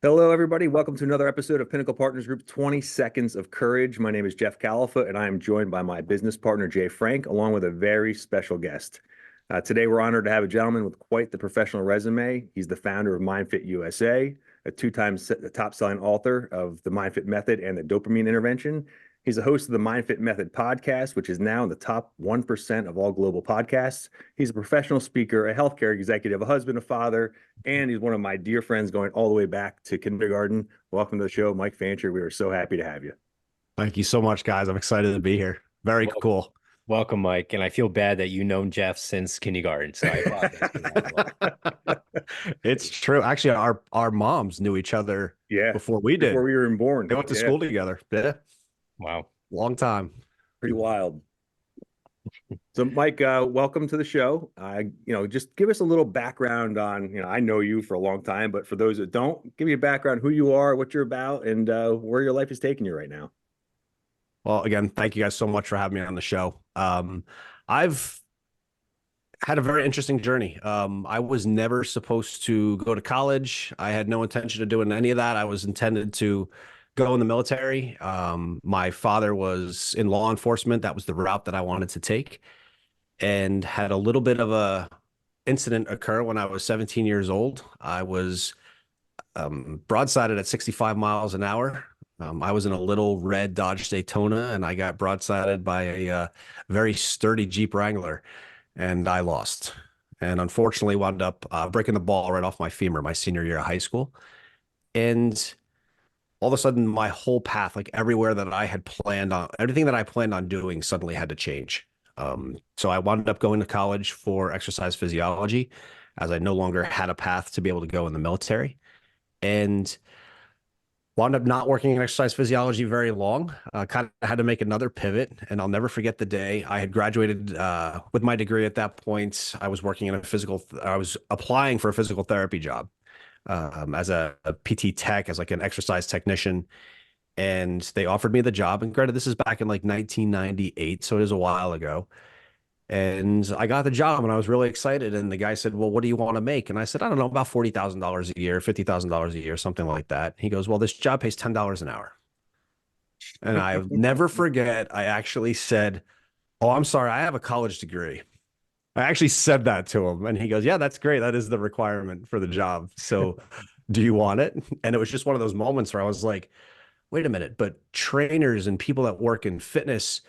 Hello, everybody. Welcome to another episode of Pinnacle Partners Group 20 Seconds of Courage. My name is Jeff Kalafut, and I am joined by my business partner, Jay Frank, along with a very special guest. Today, we're honored to have a gentleman with quite the professional resume. He's the founder of Mindfit USA, a two-time top-selling author of the Mindfit Method and the Dopamine Intervention. He's a host of the Mindfit Method Podcast, which is now in the top 1% of all global podcasts. He's a professional speaker, a healthcare executive, a husband, a father, and he's one of my dear friends going all the way back to kindergarten. Welcome to the show, Mike Fancher. We are so happy to have you. Thank you so much, guys. I'm excited to be here. Very cool. Welcome, Mike. And I feel bad that you've known Jeff since kindergarten. So I apologize for that. It's true. Actually, our moms knew each other before we did. Before we were born. They went to school together. Yeah. Wow. Long time. Pretty wild. So, Mike, welcome to the show. Just give us a little background on, I know you for a long time, but for those that don't, give me a background, who you are, what you're about, and where your life is taking you right now. Well, again, thank you guys so much for having me on the show. I've had a very interesting journey. I was never supposed to go to college. I had no intention of doing any of that. I was intended to go in the military. My father was in law enforcement. That was the route that I wanted to take, and had a little bit of a incident occur when I was 17 years old. I was broadsided at 65 miles an hour. I was in a little red Dodge Daytona, and I got broadsided by a very sturdy Jeep Wrangler, and I lost. And unfortunately wound up breaking the ball right off my femur my senior year of high school. And all of a sudden, my whole path, like everywhere that I had planned on, everything that I planned on doing suddenly had to change. So I wound up going to college for exercise physiology, as I no longer had a path to be able to go in the military, and wound up not working in exercise physiology very long. Kind of had to make another pivot, and I'll never forget the day I had graduated with my degree. At that point, I was working in I was applying for a physical therapy job. As a PT tech, as like an exercise technician. And they offered me the job. And granted, this is back in like 1998, so it is a while ago. And I got the job and I was really excited. And the guy said, well, what do you want to make? And I said, I don't know, about $40,000 a year, $50,000 a year, something like that. He goes, well, this job pays $10 an hour. And I'll never forget, I actually said, oh, I'm sorry, I have a college degree. I actually said that to him, and he goes, yeah, that's great. That is the requirement for the job. So do you want it? And it was just one of those moments where I was like, wait a minute, but trainers and people that work in fitness,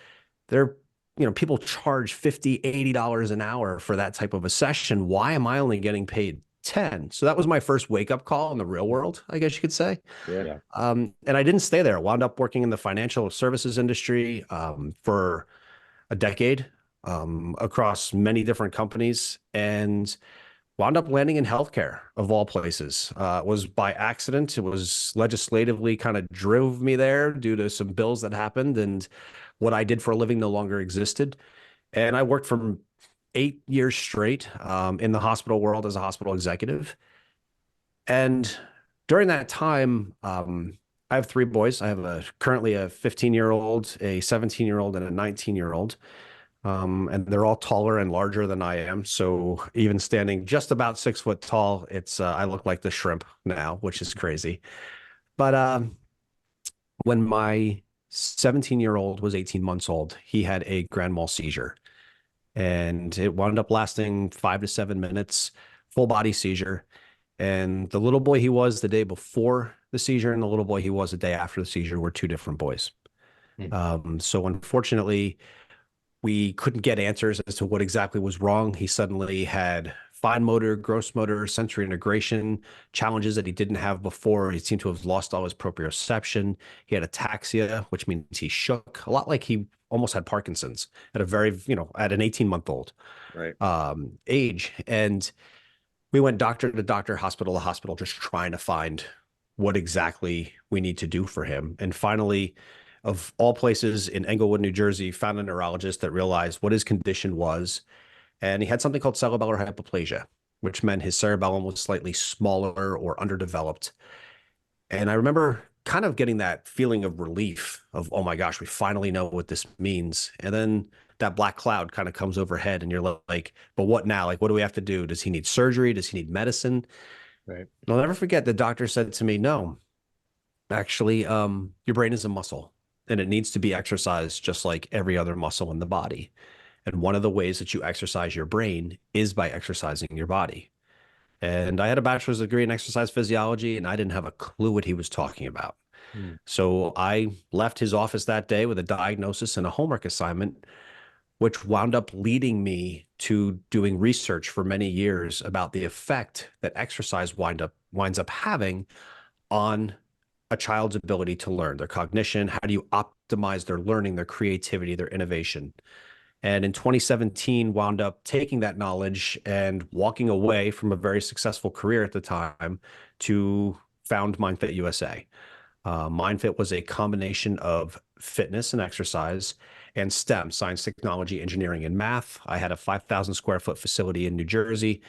people charge $50, $80 an hour for that type of a session. Why am I only getting paid 10? So that was my first wake-up call in the real world, I guess you could say. Yeah. And I didn't stay there. I wound up working in the financial services industry for a decade. Across many different companies, and wound up landing in healthcare of all places. It was by accident. It was legislatively kind of drove me there due to some bills that happened, and what I did for a living no longer existed. And I worked for 8 years straight in the hospital world as a hospital executive. And during that time, I have 3 boys. I have currently a 15-year-old, a 17-year-old, and a 19-year-old. And they're all taller and larger than I am. So even standing just about 6 foot tall, I look like the shrimp now, which is crazy. But when my 17-year-old was 18 months old, he had a grand mal seizure, and it wound up lasting 5 to 7 minutes, full body seizure. And the little boy he was the day before the seizure and the little boy he was the day after the seizure were 2 different boys. So unfortunately, we couldn't get answers as to what exactly was wrong. He suddenly had fine motor, gross motor, sensory integration challenges that he didn't have before. He seemed to have lost all his proprioception. He had ataxia, which means he shook, a lot like he almost had Parkinson's at at an 18-month-old age. And we went doctor to doctor, hospital to hospital, just trying to find what exactly we need to do for him. And finally, of all places in Englewood, New Jersey, found a neurologist that realized what his condition was. And he had something called cerebellar hypoplasia, which meant his cerebellum was slightly smaller or underdeveloped. And I remember kind of getting that feeling of relief of, oh my gosh, we finally know what this means. And then that black cloud kind of comes overhead and you're like, but what now? Like, what do we have to do? Does he need surgery? Does he need medicine? Right. I'll never forget the doctor said to me, no, actually, your brain is a muscle and it needs to be exercised just like every other muscle in the body. And one of the ways that you exercise your brain is by exercising your body. And I had a bachelor's degree in exercise physiology, and I didn't have a clue what he was talking about. Mm. So I left his office that day with a diagnosis and a homework assignment, which wound up leading me to doing research for many years about the effect that exercise winds up having on a child's ability to learn, their cognition. How do you optimize their learning, their creativity, their innovation? And in 2017, wound up taking that knowledge and walking away from a very successful career at the time to found Mindfit USA. Mindfit was a combination of fitness and exercise and STEM, science, technology, engineering, and math. I had a 5,000 square foot facility in New Jersey,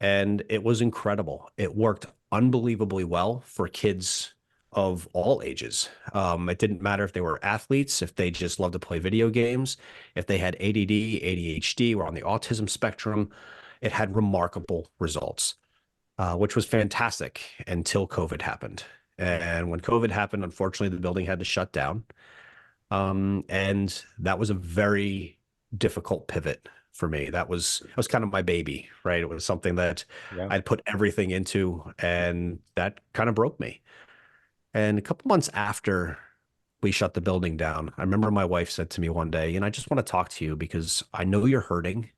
and it was incredible. It worked unbelievably well for kids of all ages. It didn't matter if they were athletes, if they just loved to play video games, if they had ADD, ADHD, were on the autism spectrum. It had remarkable results, which was fantastic until COVID happened. And when COVID happened, unfortunately, the building had to shut down. And that was a very difficult pivot for me. That was kind of my baby, right? It was something that I'd put everything into, and that kind of broke me. And a couple months after we shut the building down, I remember my wife said to me one day, and I just want to talk to you because I know you're hurting,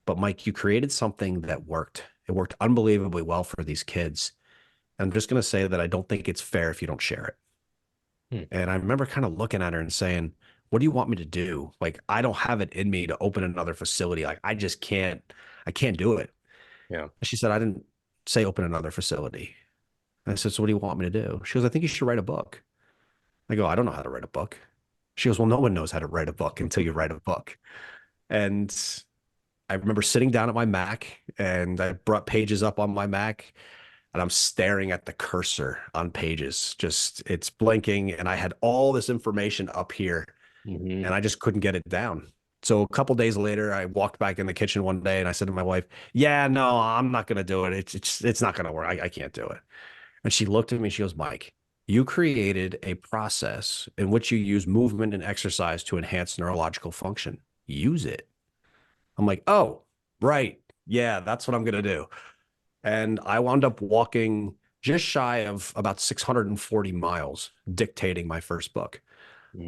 but Mike, you created something that worked. It worked unbelievably well for these kids. And I'm just going to say that I don't think it's fair if you don't share it. And I remember kind of looking at her and saying, what do you want me to do? Like, I don't have it in me to open another facility. Like, I can't do it. Yeah. And she said, I didn't say open another facility. And I said, so what do you want me to do? She goes, I think you should write a book. I go, I don't know how to write a book. She goes, well, no one knows how to write a book until you write a book. And I remember sitting down at my Mac, and I brought pages up on my Mac, and I'm staring at the cursor on pages, just it's blinking. And I had all this information up here, and I just couldn't get it down. So a couple days later, I walked back in the kitchen one day and I said to my wife, yeah, no, I'm not going to do it. It's not going to work. I can't do it. And she looked at me, she goes, Mike, you created a process in which you use movement and exercise to enhance neurological function. Use it. I'm like, oh, right. Yeah, that's what I'm going to do. And I wound up walking just shy of about 640 miles dictating my first book.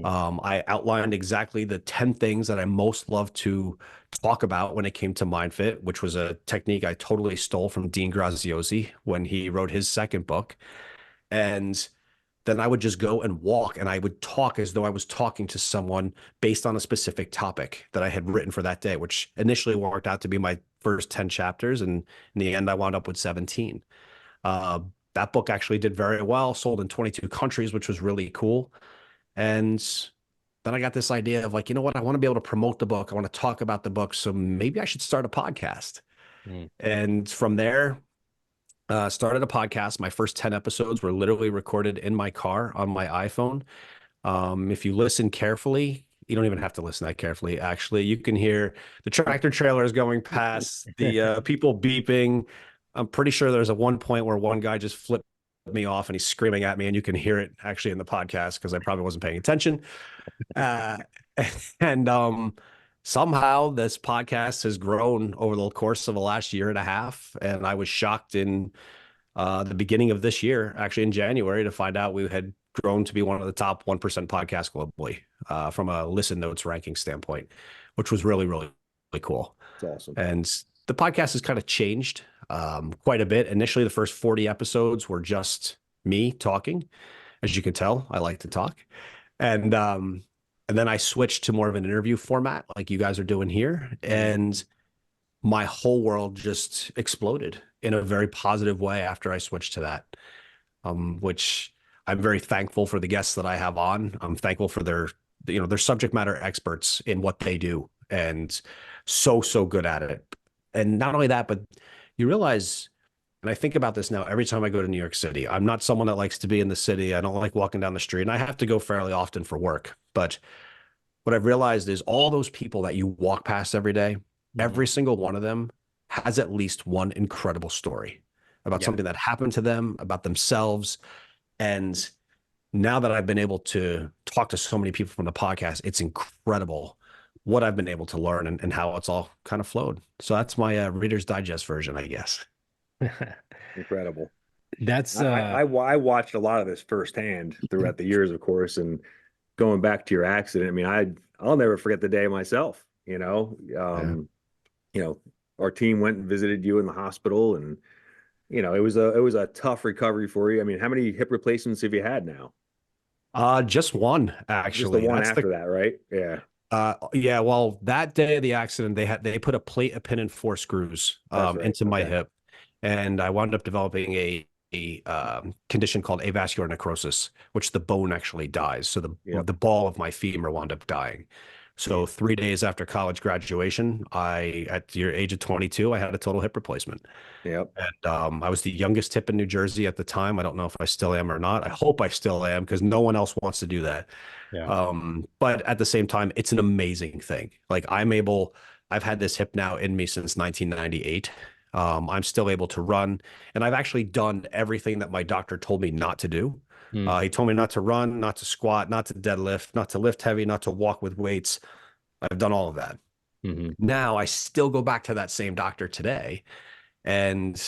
I outlined exactly the 10 things that I most love to talk about when it came to MindFit, which was a technique I totally stole from Dean Graziosi when he wrote his second book. And then I would just go and walk, and I would talk as though I was talking to someone based on a specific topic that I had written for that day, which initially worked out to be my first 10 chapters. And in the end, I wound up with 17. That book actually did very well, sold in 22 countries, which was really cool. And then I got this idea of like, you know what? I want to be able to promote the book. I want to talk about the book. So maybe I should start a podcast. And from there, started a podcast. My first 10 episodes were literally recorded in my car on my iPhone. If you listen carefully, you don't even have to listen that carefully. Actually, you can hear the tractor trailers going past, the people beeping. I'm pretty sure there's a one point where one guy just flipped me off and he's screaming at me, and you can hear it actually in the podcast because I probably wasn't paying attention. And somehow this podcast has grown over the course of the last year and a half. And I was shocked in the beginning of this year, actually in January, to find out we had grown to be one of the top 1% podcasts globally from a listen notes ranking standpoint, which was really, really, really cool. That's awesome. And the podcast has kind of changed quite a bit. Initially, the first 40 episodes were just me talking. As you can tell, I like to talk. And then I switched to more of an interview format like you guys are doing here. And my whole world just exploded in a very positive way after I switched to that, which I'm very thankful for the guests that I have on. I'm thankful for their subject matter experts in what they do, and so good at it. And not only that, but you realize, and I think about this now every time I go to New York City. I'm not someone that likes to be in the city. I don't like walking down the street, and I have to go fairly often for work. But what I've realized is all those people that you walk past every day, every single one of them has at least one incredible story. about something that happened to them, about themselves. And now that I've been able to talk to so many people from the podcast, it's incredible what I've been able to learn and how it's all kind of flowed. So that's my Reader's Digest version, I guess. Incredible. That's I watched a lot of this firsthand throughout the years, of course, and going back to your accident. I mean, I'll never forget the day myself. You know, our team went and visited you in the hospital, and it was a tough recovery for you. I mean, how many hip replacements have you had now? Just one, Just actually. the one That's after that, right? Yeah. Yeah. Well, that day of the accident, they put a plate, a pin, and 4 screws That's right. into my Okay. hip, and I wound up developing a condition called avascular necrosis, which the bone actually dies. So Yep. the ball of my femur wound up dying. So 3 days after college graduation, at the age of 22, I had a total hip replacement. Yep. And I was the youngest hip in New Jersey at the time. I don't know if I still am or not. I hope I still am, because no one else wants to do that. yeah. But at the same time, it's an amazing thing. Like I've had this hip now in me since 1998. I'm still able to run, and I've actually done everything that my doctor told me not to do. He told me not to run, not to squat, not to deadlift, not to lift heavy, not to walk with weights. I've done all of that. Now I still go back to that same doctor today, and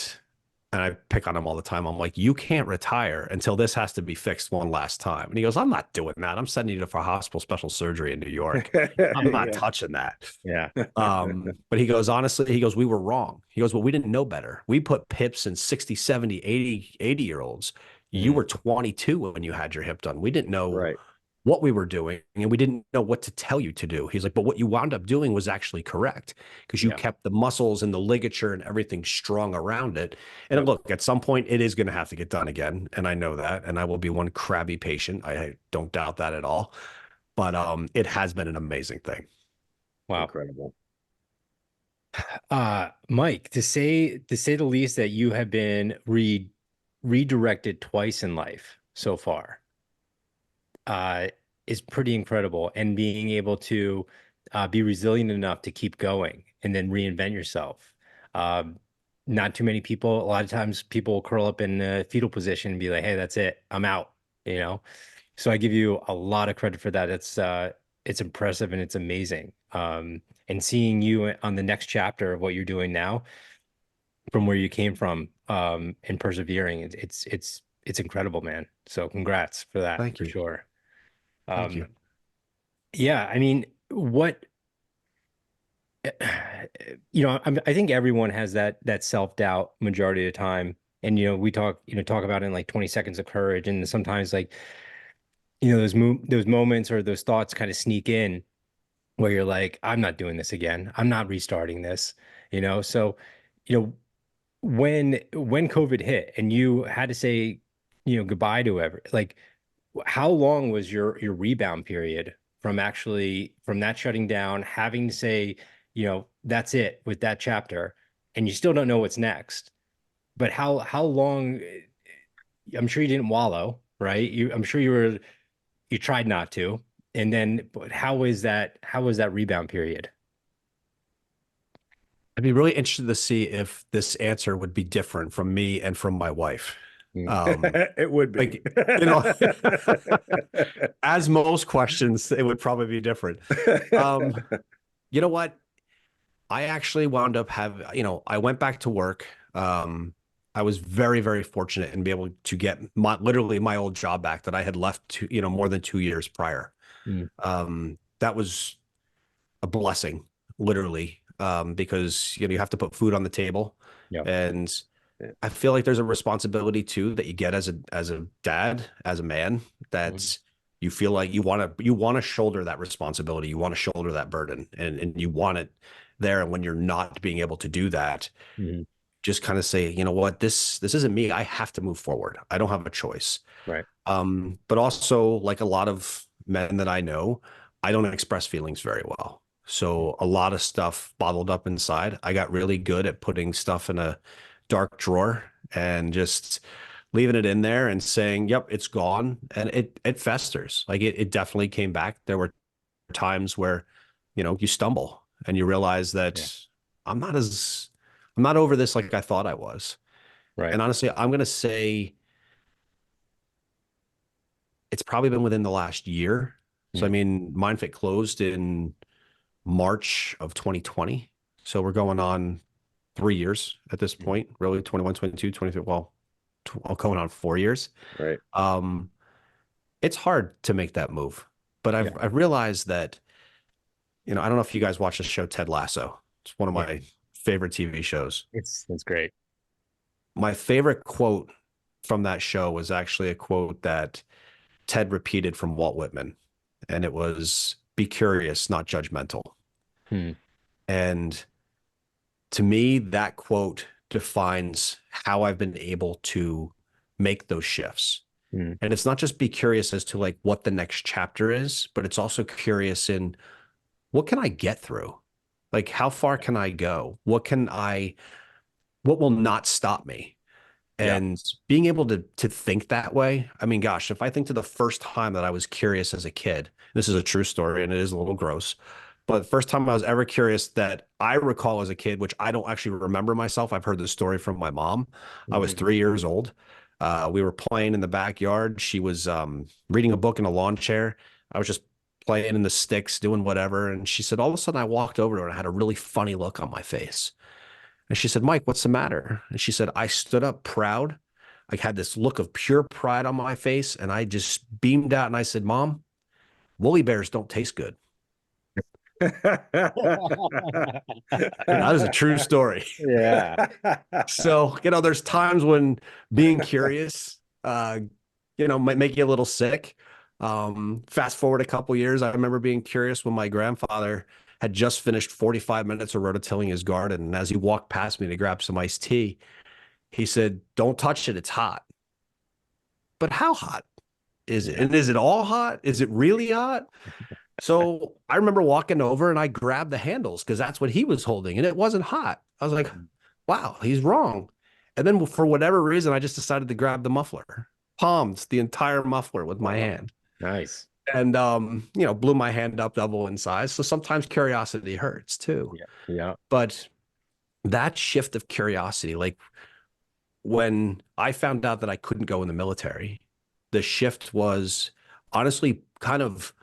I pick on him all the time. I'm like, you can't retire until this has to be fixed one last time. And he goes, I'm not doing that. I'm sending you for hospital special surgery in New York. I'm not touching that. Yeah. But he goes, honestly, he goes, we were wrong. He goes, well, we didn't know better. We put hips in 60, 70, 80-year-olds. You were 22 when you had your hip done. We didn't know Right. what we were doing, and we didn't know what to tell you to do. He's like, but what you wound up doing was actually correct, because you kept the muscles and the ligature and everything strong around it. And look, at some point it is going to have to get done again. And I know that, and I will be one crabby patient. I don't doubt that at all. But it has been an amazing thing. Wow. Incredible. Mike, to say the least, that you have been redirected twice in life so far, is pretty incredible. And being able to be resilient enough to keep going and then reinvent yourself. Not too many people. A lot of times people curl up in a fetal position and be like, hey, that's it, I'm out, So I give you a lot of credit for that. It's impressive and it's amazing. And seeing you on the next chapter of what you're doing now, from where you came from, and persevering, it's incredible, man. So congrats for that. Thank you. For sure. Thank you. Yeah, I mean, I think everyone has that self-doubt majority of the time. And, we talk about it in like 20 seconds of courage. And sometimes, like, those moments or those thoughts kind of sneak in where you're like, I'm not doing this again. I'm not restarting this, So, when COVID hit and you had to say, goodbye to like, how long was your rebound period from that shutting down, having to say, that's it with that chapter, and you still don't know what's next? But how long? I'm sure you didn't wallow, right? I'm sure you tried not to. And then, but how was that rebound period? I'd be really interested to see if this answer would be different from me and from my wife. It would be. As most questions, it would probably be different. You know what? I actually wound up I went back to work. I was very, very fortunate in being able to get literally my old job back that I had left more than 2 years prior. That was a blessing, literally, because you have to put food on the table. And I feel like there's a responsibility too that you get as a dad, as a man, that you feel like you want to shoulder that responsibility, you want to shoulder that burden, and you want it there. And when you're not being able to do that, just kind of say, you know what, this isn't me. I have to move forward. I don't have a choice. Right. But also, like a lot of men that I know, I don't express feelings very well. So a lot of stuff bottled up inside. I got really good at putting stuff in a dark drawer and just leaving it in there and saying, yep, it's gone. And it festers. Like it definitely came back. There were times where, you stumble and you realize that I'm not over this like I thought I was. Right. And honestly, I'm going to say it's probably been within the last year. So, I mean, Mindfit closed in March of 2020. So we're going on 3 years at this point, really 21, 22, 23. Well, going on 4 years. Right. It's hard to make that move, but I've realized that, I don't know if you guys watch the show Ted Lasso. It's one of my favorite TV shows. It's great. My favorite quote from that show was actually a quote that Ted repeated from Walt Whitman, and it was, "Be curious, not judgmental." And to me, that quote defines how I've been able to make those shifts. And it's not just be curious as to like what the next chapter is, but it's also curious in what can I get through? Like, how far can I go? What will not stop me? And being able to think that way. I mean, gosh, if I think to the first time that I was curious as a kid, this is a true story and it is a little gross, but the first time I was ever curious that I recall as a kid, which I don't actually remember myself. I've heard this story from my mom. I was 3 years old. We were playing in the backyard. She was reading a book in a lawn chair. I was just playing in the sticks, doing whatever. And she said, all of a sudden I walked over to her and I had a really funny look on my face. And she said, "Mike, what's the matter?" And she said, I stood up proud. I had this look of pure pride on my face. And I just beamed out and I said, "Mom, woolly bears don't taste good." That is a true story. Yeah. So, there's times when being curious, might make you a little sick. Fast forward a couple years, I remember being curious when my grandfather had just finished 45 minutes of rototilling his garden. And as he walked past me to grab some iced tea, he said, "Don't touch it. It's hot." But how hot is it? And is it all hot? Is it really hot? So I remember walking over and I grabbed the handles because that's what he was holding and it wasn't hot. I was like, wow, he's wrong. And then for whatever reason, I just decided to grab the muffler, palmed the entire muffler with my hand. Nice. And, blew my hand up double in size. So sometimes curiosity hurts too. Yeah. But that shift of curiosity, like when I found out that I couldn't go in the military, the shift was honestly kind of,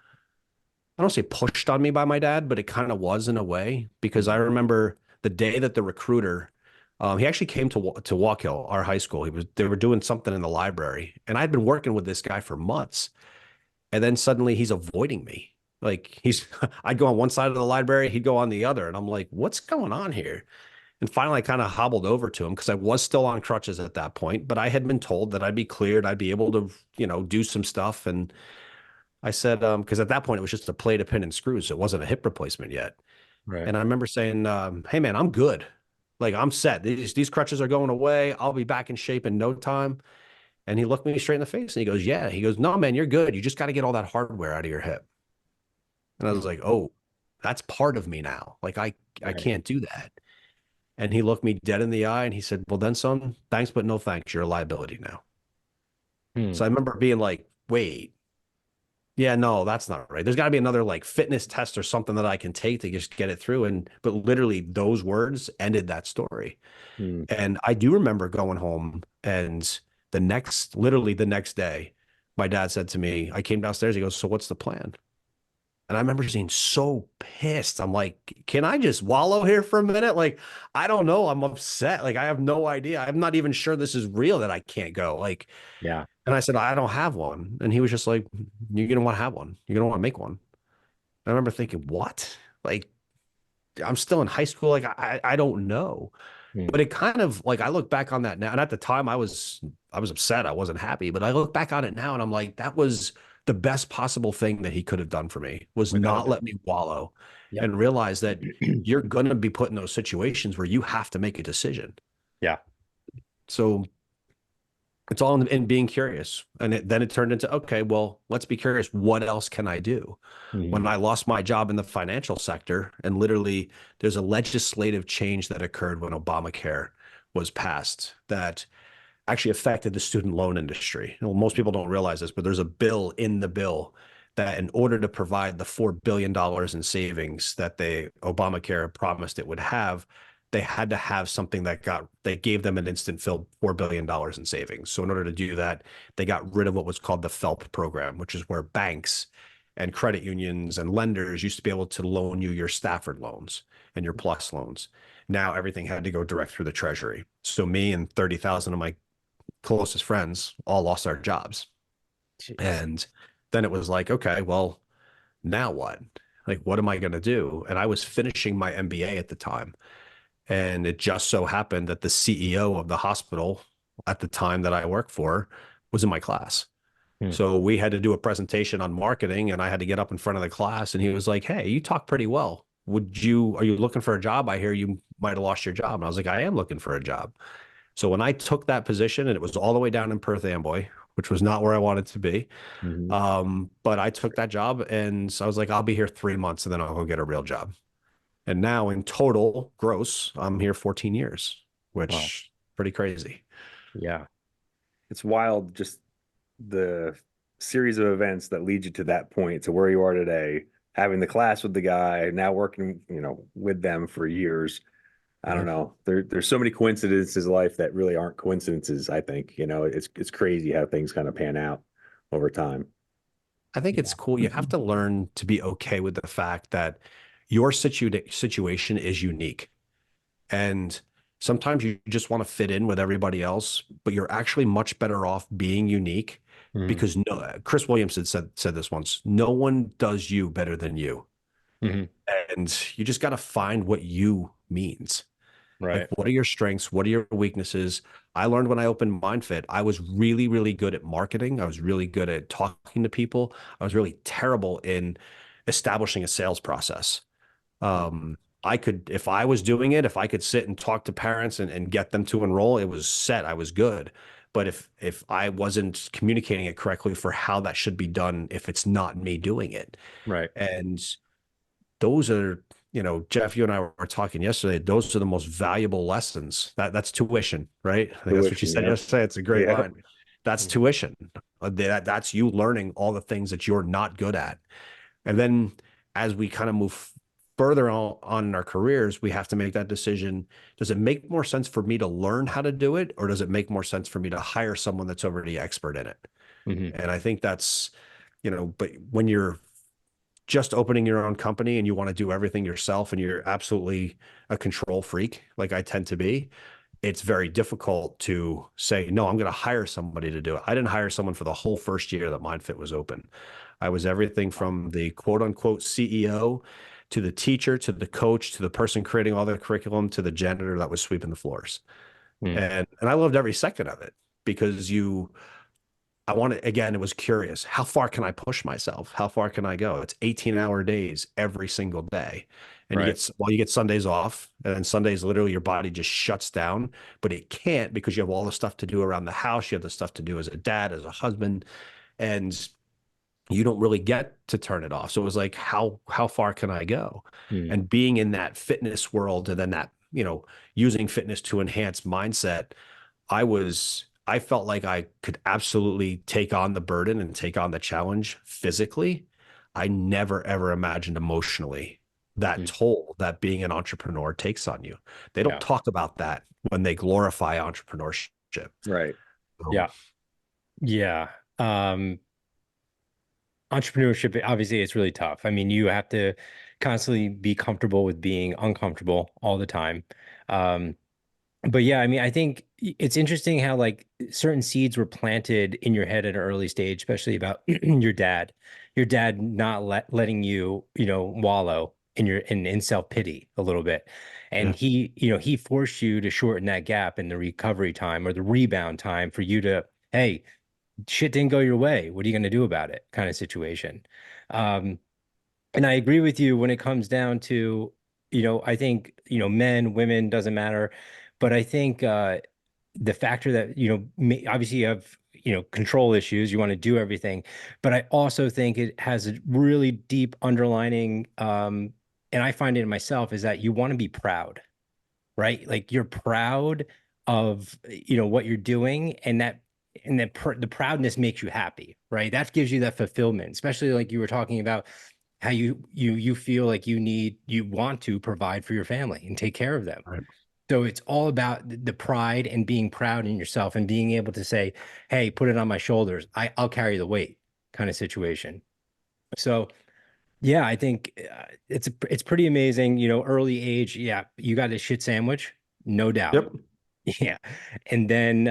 I don't say pushed on me by my dad, but it kind of was in a way, because I remember the day that the recruiter, he actually came to Walk Hill, our high school. They were doing something in the library and I'd been working with this guy for months. And then suddenly he's avoiding me. Like I'd go on one side of the library, he'd go on the other. And I'm like, what's going on here? And finally, I kind of hobbled over to him because I was still on crutches at that point, but I had been told that I'd be cleared. I'd be able to, do some stuff. And I said, because at that point it was just a plate, a pin and screws. So it wasn't a hip replacement yet. Right. And I remember saying, "Hey man, I'm good. Like I'm set. These crutches are going away. I'll be back in shape in no time." And he looked me straight in the face and he goes, "Yeah." He goes, "No, man, you're good. You just got to get all that hardware out of your hip." And I was like, "Oh, that's part of me now. Like I can't do that." And he looked me dead in the eye and he said, "Well then, son, thanks, but no thanks. You're a liability now." So I remember being like, wait, yeah, no, that's not right. There's got to be another like fitness test or something that I can take to just get it through. But literally those words ended that story. And I do remember going home and literally the next day, my dad said to me, I came downstairs, he goes, "So what's the plan?" And I remember being so pissed. I'm like, can I just wallow here for a minute? Like, I don't know. I'm upset. Like, I have no idea. I'm not even sure this is real that I can't go. Like, Yeah. and I said, "I don't have one." And he was just like, "You're going to want to have one. You're going to want to make one." And I remember thinking, what? Like, I'm still in high school. Like, I don't know. But it kind of like, I look back on that now. And at the time I was upset. I wasn't happy, but I look back on it now and I'm like, that was the best possible thing that he could have done for me, was not let me wallow and realize that you're going to be put in those situations where you have to make a decision. Yeah. So it's all in being curious. And then it turned into, okay, well, let's be curious. What else can I do? When I lost my job in the financial sector, and literally there's a legislative change that occurred when Obamacare was passed that actually affected the student loan industry. Well, most people don't realize this, but there's a bill in the bill that in order to provide the $4 billion in savings that Obamacare promised it would have, they had to have something that gave them an instant $4 billion in savings. So in order to do that, they got rid of what was called the FELP program, which is where banks and credit unions and lenders used to be able to loan you your Stafford loans and your Plus loans. Now everything had to go direct through the Treasury. So me and 30,000 of my closest friends all lost our jobs. Jeez. And then it was like, okay, well, now what? Like, what am I going to do? And I was finishing my MBA at the time. And it just so happened that the CEO of the hospital at the time that I worked for was in my class. So we had to do a presentation on marketing, and I had to get up in front of the class, and he was like, "Hey, you talk pretty well. Are you looking for a job? I hear you might have lost your job." And I was like, "I am looking for a job." So when I took that position, and it was all the way down in Perth Amboy, which was not where I wanted to be. But I took that job, and so I was like, I'll be here 3 months and then I'll go get a real job. And now in total gross, I'm here 14 years, which pretty crazy. Yeah. It's wild, just the series of events that lead you to that point, to where you are today, having the class with the guy, now working, with them for years. I don't know. There's so many coincidences in life that really aren't coincidences. I think, it's crazy how things kind of pan out over time. I think it's cool. You have to learn to be okay with the fact that your situation is unique. And sometimes you just want to fit in with everybody else, but you're actually much better off being unique because Chris Williams said this once, no one does you better than you. And you just got to find what you means. Right. Like, what are your strengths? What are your weaknesses? I learned when I opened Mindfit, I was really, really good at marketing. I was really good at talking to people. I was really terrible in establishing a sales process. I could, if I was doing it, if I could sit and talk to parents and get them to enroll, it was set. I was good. But if I wasn't communicating it correctly for how that should be done, if it's not me doing it. Right. And those are, Jeff, you and I were talking yesterday, those are the most valuable lessons. That's tuition, right? I think that's what you said yesterday. It's a great line. That's tuition. That's you learning all the things that you're not good at. And then as we kind of move further on in our careers, we have to make that decision. Does it make more sense for me to learn how to do it, or does it make more sense for me to hire someone that's already expert in it? And I think that's, but when you're just opening your own company and you want to do everything yourself and you're absolutely a control freak, like I tend to be, it's very difficult to say, no, I'm going to hire somebody to do it. I didn't hire someone for the whole first year that Mindfit was open. I was everything from the quote unquote CEO to the teacher, to the coach, to the person creating all the curriculum, to the janitor that was sweeping the floors. And I loved every second of it because I wanted, again, it was curious. How far can I push myself? How far can I go? It's 18-hour days every single day. And you get Sundays off, and then Sundays, literally your body just shuts down, but it can't because you have all the stuff to do around the house. You have the stuff to do as a dad, as a husband, and you don't really get to turn it off. So it was like, how far can I go? And being in that fitness world, and then that, using fitness to enhance mindset, I felt like I could absolutely take on the burden and take on the challenge physically. I never, ever imagined emotionally that toll that being an entrepreneur takes on you. They don't talk about that when they glorify entrepreneurship. Right. Yeah. Yeah. Entrepreneurship, obviously, it's really tough. I mean, you have to constantly be comfortable with being uncomfortable all the time. But yeah, I mean, I think it's interesting how like certain seeds were planted in your head at an early stage, especially about your dad not letting you, wallow in self-pity a little bit. And he forced you to shorten that gap in the recovery time or the rebound time for you to, hey, shit didn't go your way. What are you going to do about it? Kind of situation. And I agree with you when it comes down to, I think, men, women, doesn't matter. But I think the factor that, obviously you have, control issues, you want to do everything. But I also think it has a really deep underlining, and I find it in myself, is that you want to be proud, right? Like you're proud of, what you're doing, and the proudness makes you happy, right? That gives you that fulfillment, especially like you were talking about how you feel like you want to provide for your family and take care of them. Right. So it's all about the pride and being proud in yourself and being able to say, hey, put it on my shoulders. I'll carry the weight kind of situation. So yeah, I think it's pretty amazing. Early age, yeah, you got a shit sandwich, no doubt. Yep. Yeah. And then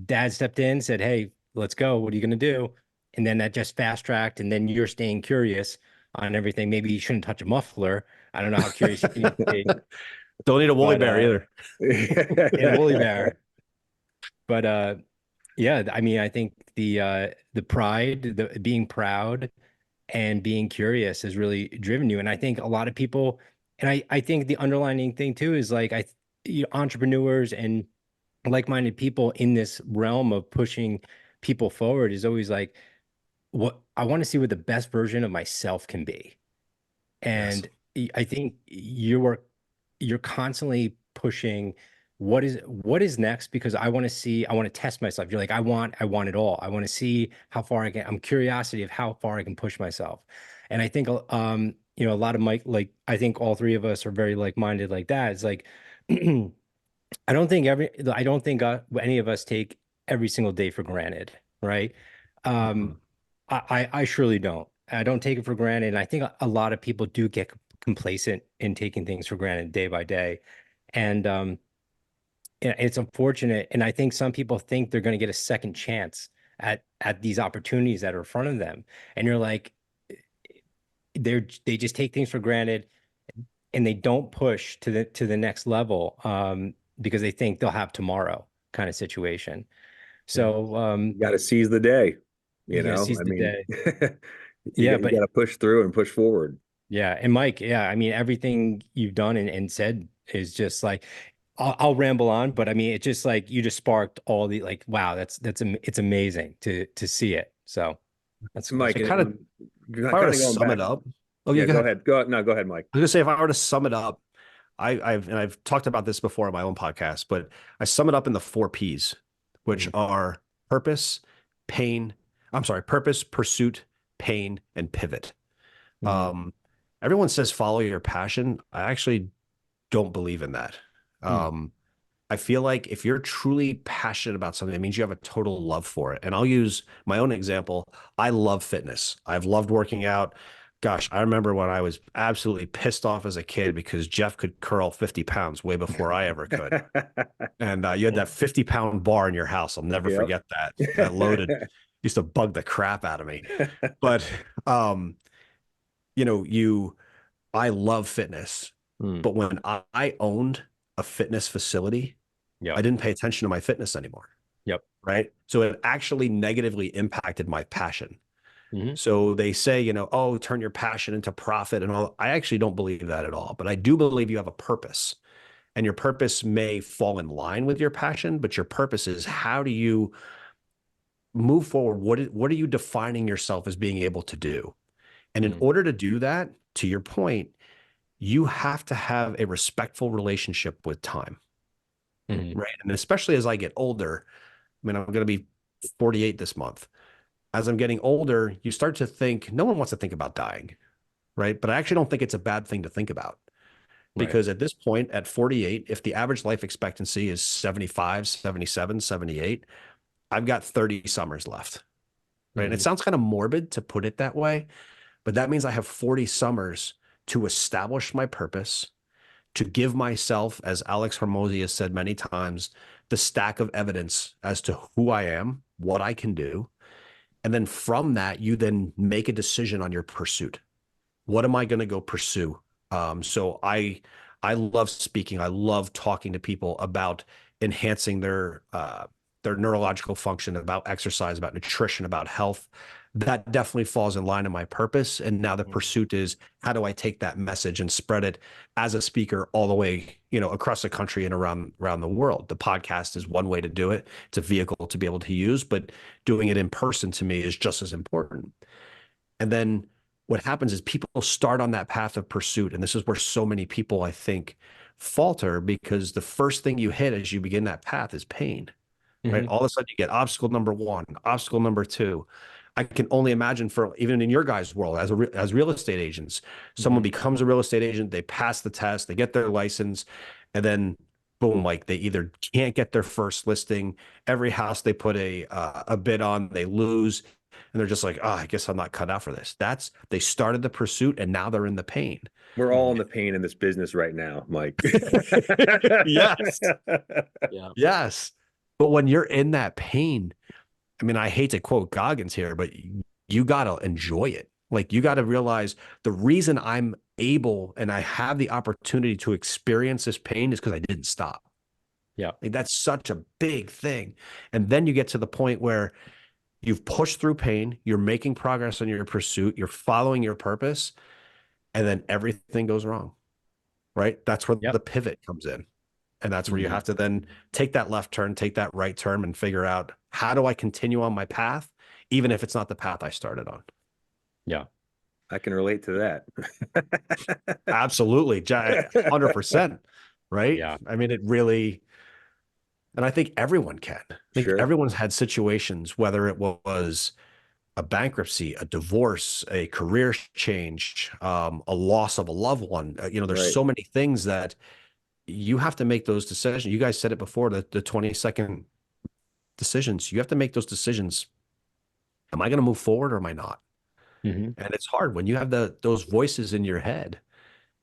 dad stepped in, said, hey, let's go. What are you going to do? And then that just fast tracked. And then you're staying curious on everything. Maybe you shouldn't touch a muffler. I don't know how curious you need to be, Don't need a woolly but bear either. and a woolly bear. But yeah, I mean, I think the pride, the being proud and being curious has really driven you. And I think a lot of people, and I think the underlining thing too is like entrepreneurs and like-minded people in this realm of pushing people forward is always like, what I want to see what the best version of myself can be. Yes. And I think you're constantly pushing what is next because I want to test myself. You're like, I want it all. I want to see how far I can. I'm curiosity of how far I can push myself. And I think a lot of like I think all three of us are very like-minded like that. It's like I don't think any of us take every single day for granted, right? Mhm. Um, I surely don't. I don't take it for granted. And I think a lot of people do get complacent in taking things for granted day by day. And it's unfortunate. And I think some people think they're going to get a second chance at these opportunities that are in front of them. And you're like, they just take things for granted and they don't push to the next level because they think they'll have tomorrow kind of situation. So You got to seize the day, you gotta seize I the mean, day. you Yeah, got to push through and push forward. yeah. And Mike, yeah, I mean, everything you've done and said is just like, I'll ramble on, but I mean, it's just like you just sparked all the like, wow, it's amazing to see it. So that's Mike, So great. kind of, if I were to kind of going sum back. it up, oh yeah, Yeah, go go ahead. ahead. Go, no, go ahead, Mike. I was gonna say if I were to sum it up, I've talked about this before in my own podcast, but I sum it up in the 4 Ps, which Mhm. are purpose, pain. I'm sorry, purpose, pursuit, pain, and pivot. Mhm. Um, Everyone says follow your passion. I actually don't believe in that. Mhm. Um, I feel like if you're truly passionate about something, it means you have a total love for it. And I'll use my own example. I love fitness. I've loved working out. Gosh, I remember when I was absolutely pissed off as a kid because Jeff could curl 50 pounds way before I ever could. And you had that 50-pound bar in your house. I'll never Yep. forget that. That loaded used to bug the crap out of me. But um, you know, I love fitness. Mhm. But when I owned a fitness facility, I Yep. didn't pay attention to my fitness anymore. Yep. Right. So it actually negatively impacted my passion. Mhm. So they say, oh, turn your passion into profit and all. I actually don't believe that at all. But I do believe you have a purpose and your purpose may fall in line with your passion, but your purpose is how do you move forward? What are you defining yourself as being able to do? And in Mhm. order to do that, to your point, you have to have a respectful relationship with time. Mhm. Right. And especially as I get older, I mean, I'm going to be 48 this month. As I'm getting older, you start to think, no one wants to think about dying, right? But I actually don't think it's a bad thing to think about Right. because at this point, at 48, if the average life expectancy is 75, 77, 78, I've got 30 summers left, right? And it Mhm. sounds kind of morbid to put it that way, but that means I have 40 summers to establish my purpose, to give myself, as Alex Hormozy has said many times, the stack of evidence as to who I am, what I can do. And then from that, you then make a decision on your pursuit. What am I going to go pursue? So I love speaking. I love talking to people about enhancing their neurological function, about exercise, about nutrition, about health. That definitely falls in line in my purpose. And now the Mhm. pursuit is how do I take that message and spread it as a speaker all the way, across the country and around the world. The podcast is one way to do it. It's a vehicle to be able to use, but doing it in person to me is just as important. And then what happens is people start on that path of pursuit. And this is where so many people, I think, falter because the first thing you hit as you begin that path is pain, right? Mhm. All of a sudden you get obstacle number one, obstacle number two. I can only imagine for even in your guys' world as real estate agents, someone Mhm. becomes a real estate agent, they pass the test, they get their license, and then boom, like they either can't get their first listing. Every house they put a bid on, they lose. And they're just like, oh, I guess I'm not cut out for this. They started the pursuit and now they're in the pain. We're all in the pain in this business right now, Mike. Yes. Yeah. Yes. But when you're in that pain, I mean, I hate to quote Goggins here, but you got to enjoy it. Like you got to realize the reason I'm able and I have the opportunity to experience this pain is because I didn't stop. Yeah. Like that's such a big thing. And then you get to the point where you've pushed through pain, you're making progress on your pursuit, you're following your purpose, and then everything goes wrong, right? That's where the pivot comes in. And that's where you have to then take that left turn, take that right turn, and figure out, how do I continue on my path, even if it's not the path I started on? Yeah. I can relate to that. Absolutely. 100%. Right? Yeah. I mean, it really, and I think everyone can. I think Sure. everyone's had situations, whether it was a bankruptcy, a divorce, a career change, a loss of a loved one. There's Right. so many things that you have to make those decisions. You guys said it before, the 20-second decisions. You have to make those decisions. Am I going to move forward or am I not? Mhm. And it's hard when you have those voices in your head,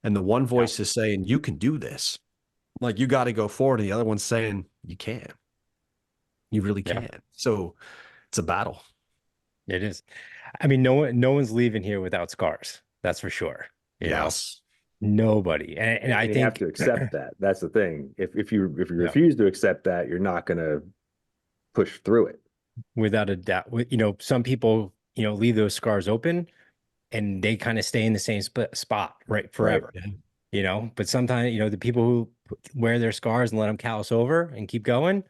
and the one voice is saying, you can do this. Like you got to go forward. And the other one's saying, you can't. You really can't. So it's a battle. It is. I mean, no one's leaving here without scars. That's for sure. You know? Nobody. And I you think have to accept that. That's the thing. If you refuse to accept that, you're not going to push through it. without a doubt, some people, leave those scars open and they kind of stay in the same spot, right, forever. Right. But sometimes, the people who wear their scars and let them callus over and keep going,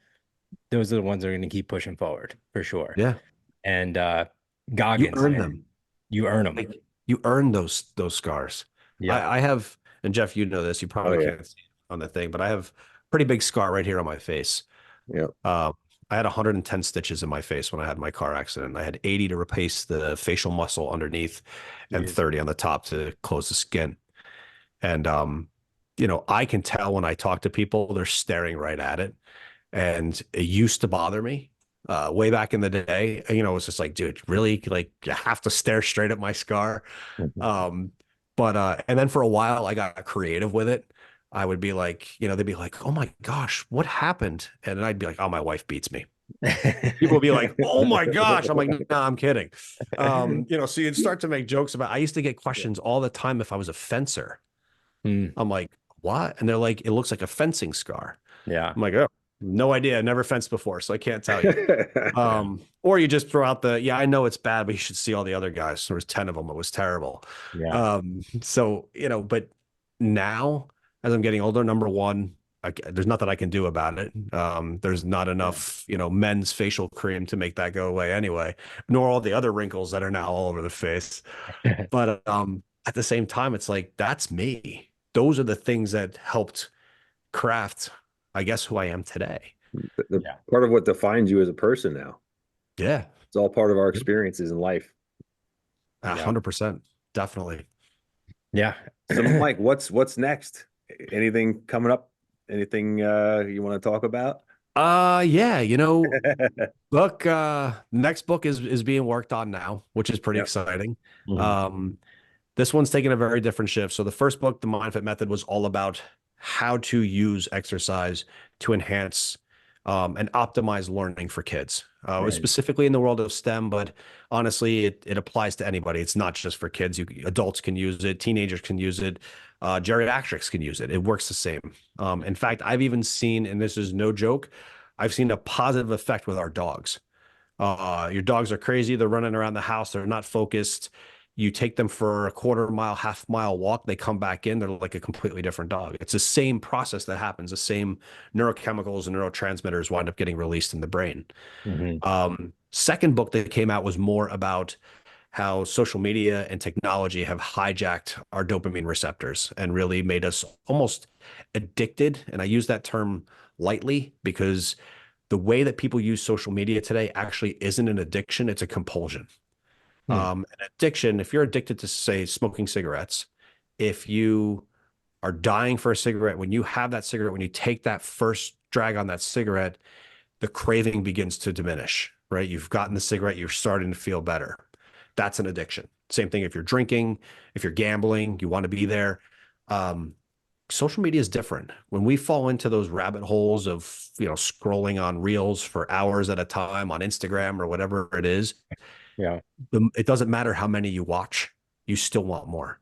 those are the ones that are going to keep pushing forward for sure. Yeah. And You Goggins, earn them. You earn them. Like, you earn those scars. Yeah. I have, and Jeff, you know this, you probably can't see it on the thing, but I have a pretty big scar right here on my face. Yeah. I had 110 stitches in my face when I had my car accident. I had 80 to replace the facial muscle underneath and 30 on the top to close the skin. And, I can tell when I talk to people, they're staring right at it. And it used to bother me way back in the day. It was just like, dude, really? Like, you have to stare straight at my scar. And then for a while, I got creative with it. I would be like, they'd be like, oh my gosh, what happened? And then I'd be like, oh, my wife beats me. People would be like, oh my gosh. I'm like, no, I'm kidding. So you'd start to make jokes about, I used to get questions all the time if I was a fencer. I'm like, what? And they're like, it looks like a fencing scar. Yeah. I'm like, oh, no idea. I never fenced before, so I can't tell you. Or you just throw out I know it's bad, but you should see all the other guys. There was 10 of them. It was terrible. Yeah. But now, as I'm getting older, number one, there's nothing I can do about it. There's not enough, men's facial cream to make that go away anyway, nor all the other wrinkles that are now all over the face. But at the same time, it's like, that's me. Those are the things that helped craft, I guess, who I am today. Part of what defines you as a person now. Yeah. It's all part of our experiences in life. 100%. Definitely. Yeah. So Mike, what's next? Anything coming up? Anything you want to talk about? Book next book is being worked on now, which is pretty exciting. This one's taking a very different shift. So the first book, the Mindfit Method, was all about how to use exercise to enhance and optimize learning for kids, specifically in the world of STEM, but honestly, it applies to anybody. It's not just for kids. Adults can use it, teenagers can use it, geriatrics can use it. It works the same. In fact, I've even seen, and this is no joke, I've seen a positive effect with our dogs. Your dogs are crazy. They're running around the house. They're not focused. You take them for a quarter mile, half mile walk, they come back in, they're like a completely different dog. It's the same process that happens. The same neurochemicals and neurotransmitters wind up getting released in the brain. Second book that came out was more about how social media and technology have hijacked our dopamine receptors and really made us almost addicted. And I use that term lightly because the way that people use social media today actually isn't an addiction, it's a compulsion. An addiction, if you're addicted to, say, smoking cigarettes, if you are dying for a cigarette, when you have that cigarette, when you take that first drag on that cigarette, the craving begins to diminish, right? You've gotten the cigarette, you're starting to feel better. That's an addiction. Same thing if you're drinking, if you're gambling, you want to be there. Social media is different. When we fall into those rabbit holes of, scrolling on reels for hours at a time on Instagram or whatever it is, Yeah. it doesn't matter how many you watch, you still want more.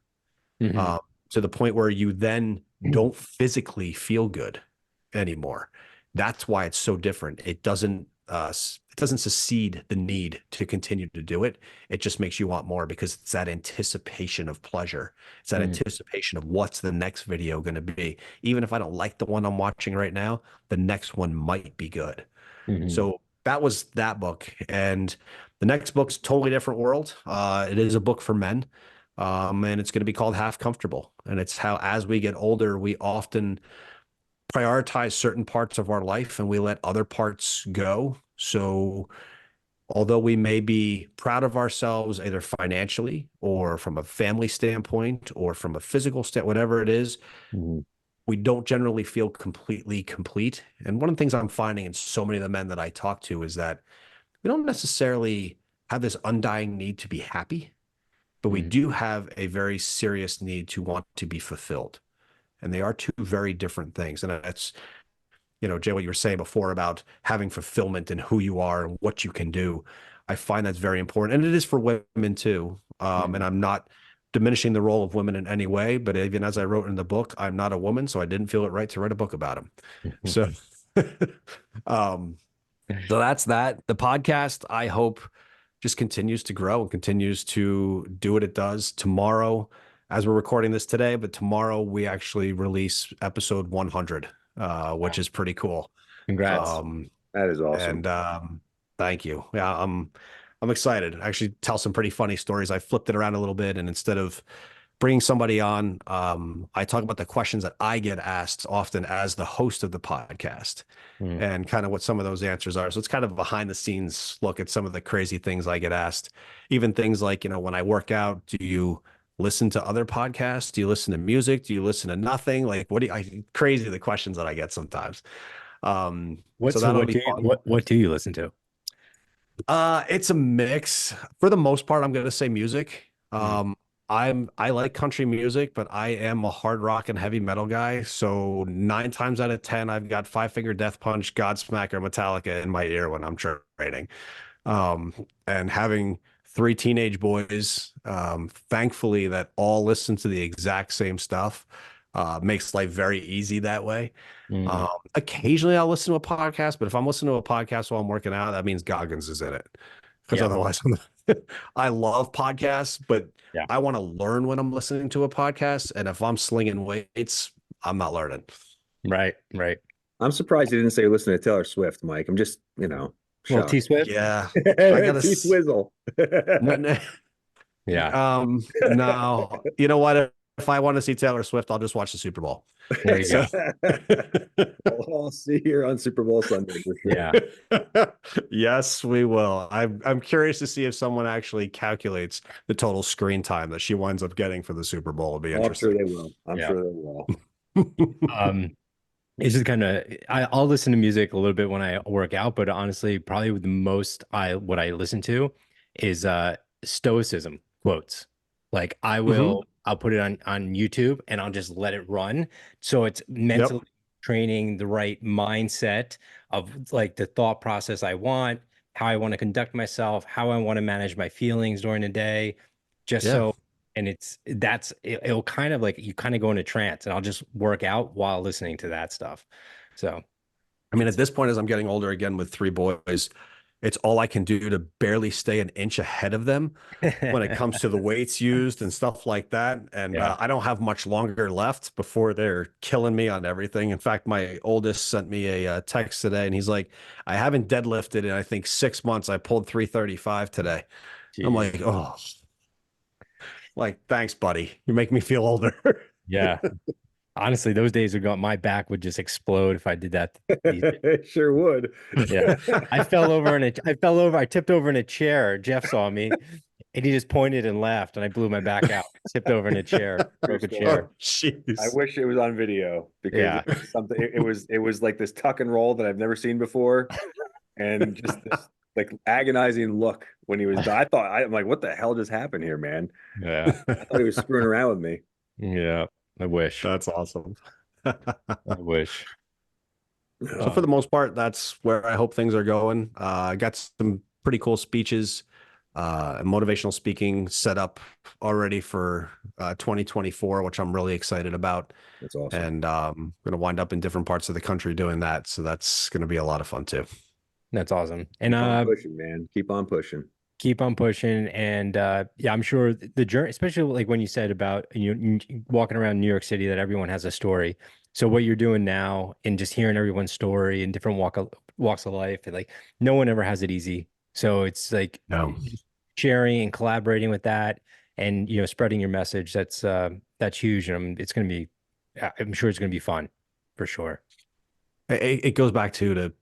Mhm. To the point where you then don't physically feel good anymore. That's why it's so different. It doesn't succeed the need to continue to do it. It just makes you want more because it's that anticipation of pleasure. It's that anticipation of what's the next video going to be. Even if I don't like the one I'm watching right now, the next one might be good. So that was that book. And the next book's a totally different world. It is a book for men. And it's going to be called Half Comfortable. And it's how, as we get older, we often prioritize certain parts of our life and we let other parts go. So although we may be proud of ourselves, either financially or from a family standpoint or from a physical standpoint, whatever it is, we don't generally feel completely complete. And one of the things I'm finding in so many of the men that I talk to is that we don't necessarily have this undying need to be happy, but we do have a very serious need to want to be fulfilled. And they are two very different things. And that's, Jay, what you were saying before about having fulfillment in who you are and what you can do. I find that's very important. And it is for women too. And I'm not diminishing the role of women in any way, but even as I wrote in the book, I'm not a woman, so I didn't feel it right to write a book about them. So, so that's that. The podcast, I hope, just continues to grow and continues to do what it does. Tomorrow, as we're recording this today, but tomorrow we actually release episode 100, which is pretty cool. Congrats. That is awesome. And thank you. Yeah, I'm excited. I actually tell some pretty funny stories. I flipped it around a little bit, and instead of bringing somebody on, I talk about the questions that I get asked often as the host of the podcast and kind of what some of those answers are. So it's kind of a behind the scenes look at some of the crazy things I get asked. Even things like, when I work out, do you listen to other podcasts? Do you listen to music? Do you listen to nothing? Like, crazy the questions that I get sometimes. What do you listen to? It's a mix. For the most part, I'm going to say music. I like country music, but I am a hard rock and heavy metal guy. So 9 times out of 10, I've got Five Finger Death Punch, Godsmack, or Metallica in my ear when I'm training. And having 3 teenage boys, thankfully, that all listen to the exact same stuff, makes life very easy that way. Occasionally I'll listen to a podcast, but if I'm listening to a podcast while I'm working out, that means Goggins is in it. Because otherwise, I love podcasts, but I want to learn when I'm listening to a podcast. And if I'm slinging weights, I'm not learning. Right. I'm surprised you didn't say listen to Taylor Swift, Mike. I'm just, Well, shocked. T-Swift? Yeah. I got T-Swizzle. Yeah. No, you know what? If I want to see Taylor Swift, I'll just watch the Super Bowl. There you go. I'll see you on Super Bowl Sunday for sure. Yeah. Yes, we will. I'm curious to see if someone actually calculates the total screen time that she winds up getting for the Super Bowl. It'll be interesting. I'm sure they will. I'm sure they will. It's just kind of I'll listen to music a little bit when I work out, but honestly, probably the most what I listen to is stoicism quotes. Like I'll put it on YouTube and I'll just let it run. So it's mentally training the right mindset of like the thought process I want, how I want to conduct myself, how I want to manage my feelings during the day, and it'll kind of like you kind of go into trance, and I'll just work out while listening to that stuff. So, I mean, at this point, as I'm getting older again with 3 boys, it's all I can do to barely stay an inch ahead of them when it comes to the weights used and stuff like that. And I don't have much longer left before they're killing me on everything. In fact, my oldest sent me a text today, and he's like, I haven't deadlifted in, I think, 6 months. I pulled 335 today. Jeez. I'm like, oh. Like, thanks, buddy. You make me feel older. Yeah. Honestly, those days are gone. My back would just explode if I did that. It sure would. Yeah. I tipped over in a chair. Jeff saw me And he just pointed and laughed, and I blew my back out, tipped over in a chair, broke a True chair. Oh, jeez. I wish it was on video because Yeah. it was something. It was like this tuck and roll that I've never seen before, and just this like agonizing look when he was done. I'm like, what the hell just happened here, man? Yeah. I thought he was screwing around with me. Yeah. I wish. That's awesome. I wish. So for the most part, that's where I hope things are going. I got some pretty cool speeches, motivational speaking set up already for 2024, which I'm really excited about. That's awesome. And going to wind up in different parts of the country doing that. So that's going to be a lot of fun too. That's awesome. And Keep on pushing, man. Keep on pushing. keep on pushing. And yeah, I'm sure the journey, especially like when you said about walking around New York City, that everyone has a story. So what you're doing now and just hearing everyone's story in different walks of life, and like no one ever has it easy. So it's like No. sharing and collaborating with that, and spreading your message. That's huge, and it's going to be. I'm sure it's going to be fun, for sure. It goes back to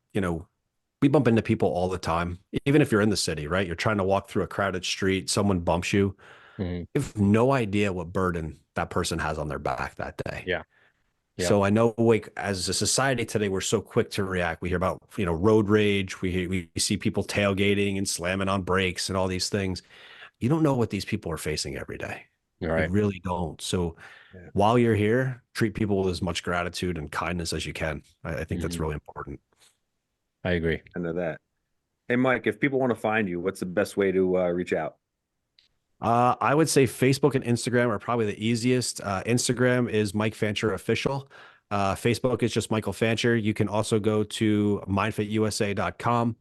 we bump into people all the time, even if you're in the city, right? You're trying to walk through a crowded street, someone bumps you. Mhm. You have no idea what burden that person has on their back that day. Yeah. Yeah. So I know, like, as a society today, we're so quick to react. We hear about, road rage. We see people tailgating and slamming on brakes and all these things. You don't know what these people are facing every day. All right. You really don't. So Yeah. while you're here, treat people with as much gratitude and kindness as you can. I think that's Mhm. really important. I agree. I know that. Hey, Mike, if people want to find you, what's the best way to reach out? I would say Facebook and Instagram are probably the easiest. Instagram is Mike Fancher Official. Facebook is just Michael Fancher. You can also go to mindfitusa.com.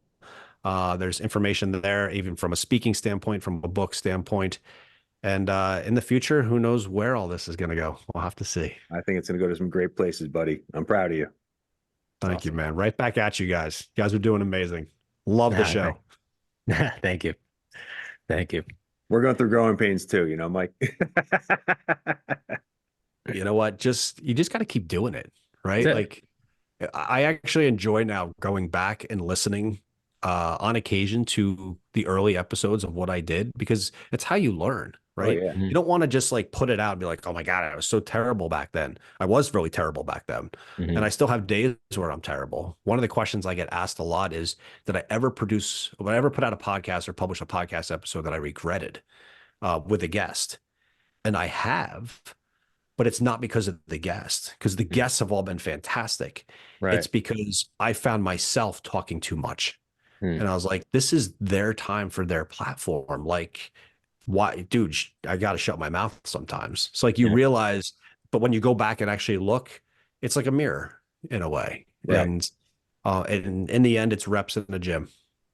There's information there, even from a speaking standpoint, from a book standpoint. And in the future, who knows where all this is going to go? We'll have to see. I think it's going to go to some great places, buddy. I'm proud of you. Thank you, Awesome. man. Right back at you guys. You guys are doing amazing. Love the show. Thank you. Thank you. We're going through growing pains too, Mike. You know what? You just got to keep doing it, right? That's it. Like, I actually enjoy now going back and listening on occasion to the early episodes of what I did, because it's how you learn, right? Oh, yeah. You don't want to just like put it out and be like, oh my God, I was so terrible back then. I was really terrible back then. Mhm. And I still have days where I'm terrible. One of the questions I get asked a lot is, did I ever put out a podcast or publish a podcast episode that I regretted with a guest? And I have, but it's not because of the guest, because the guests have all been fantastic. Right. It's because I found myself talking too much. Hmm. And I was like, this is their time for their platform. Like, why, dude, I got to shut my mouth sometimes. It's like you Yeah. realize, but when you go back and actually look, it's like a mirror in a way. Right. And in the end, it's reps in the gym,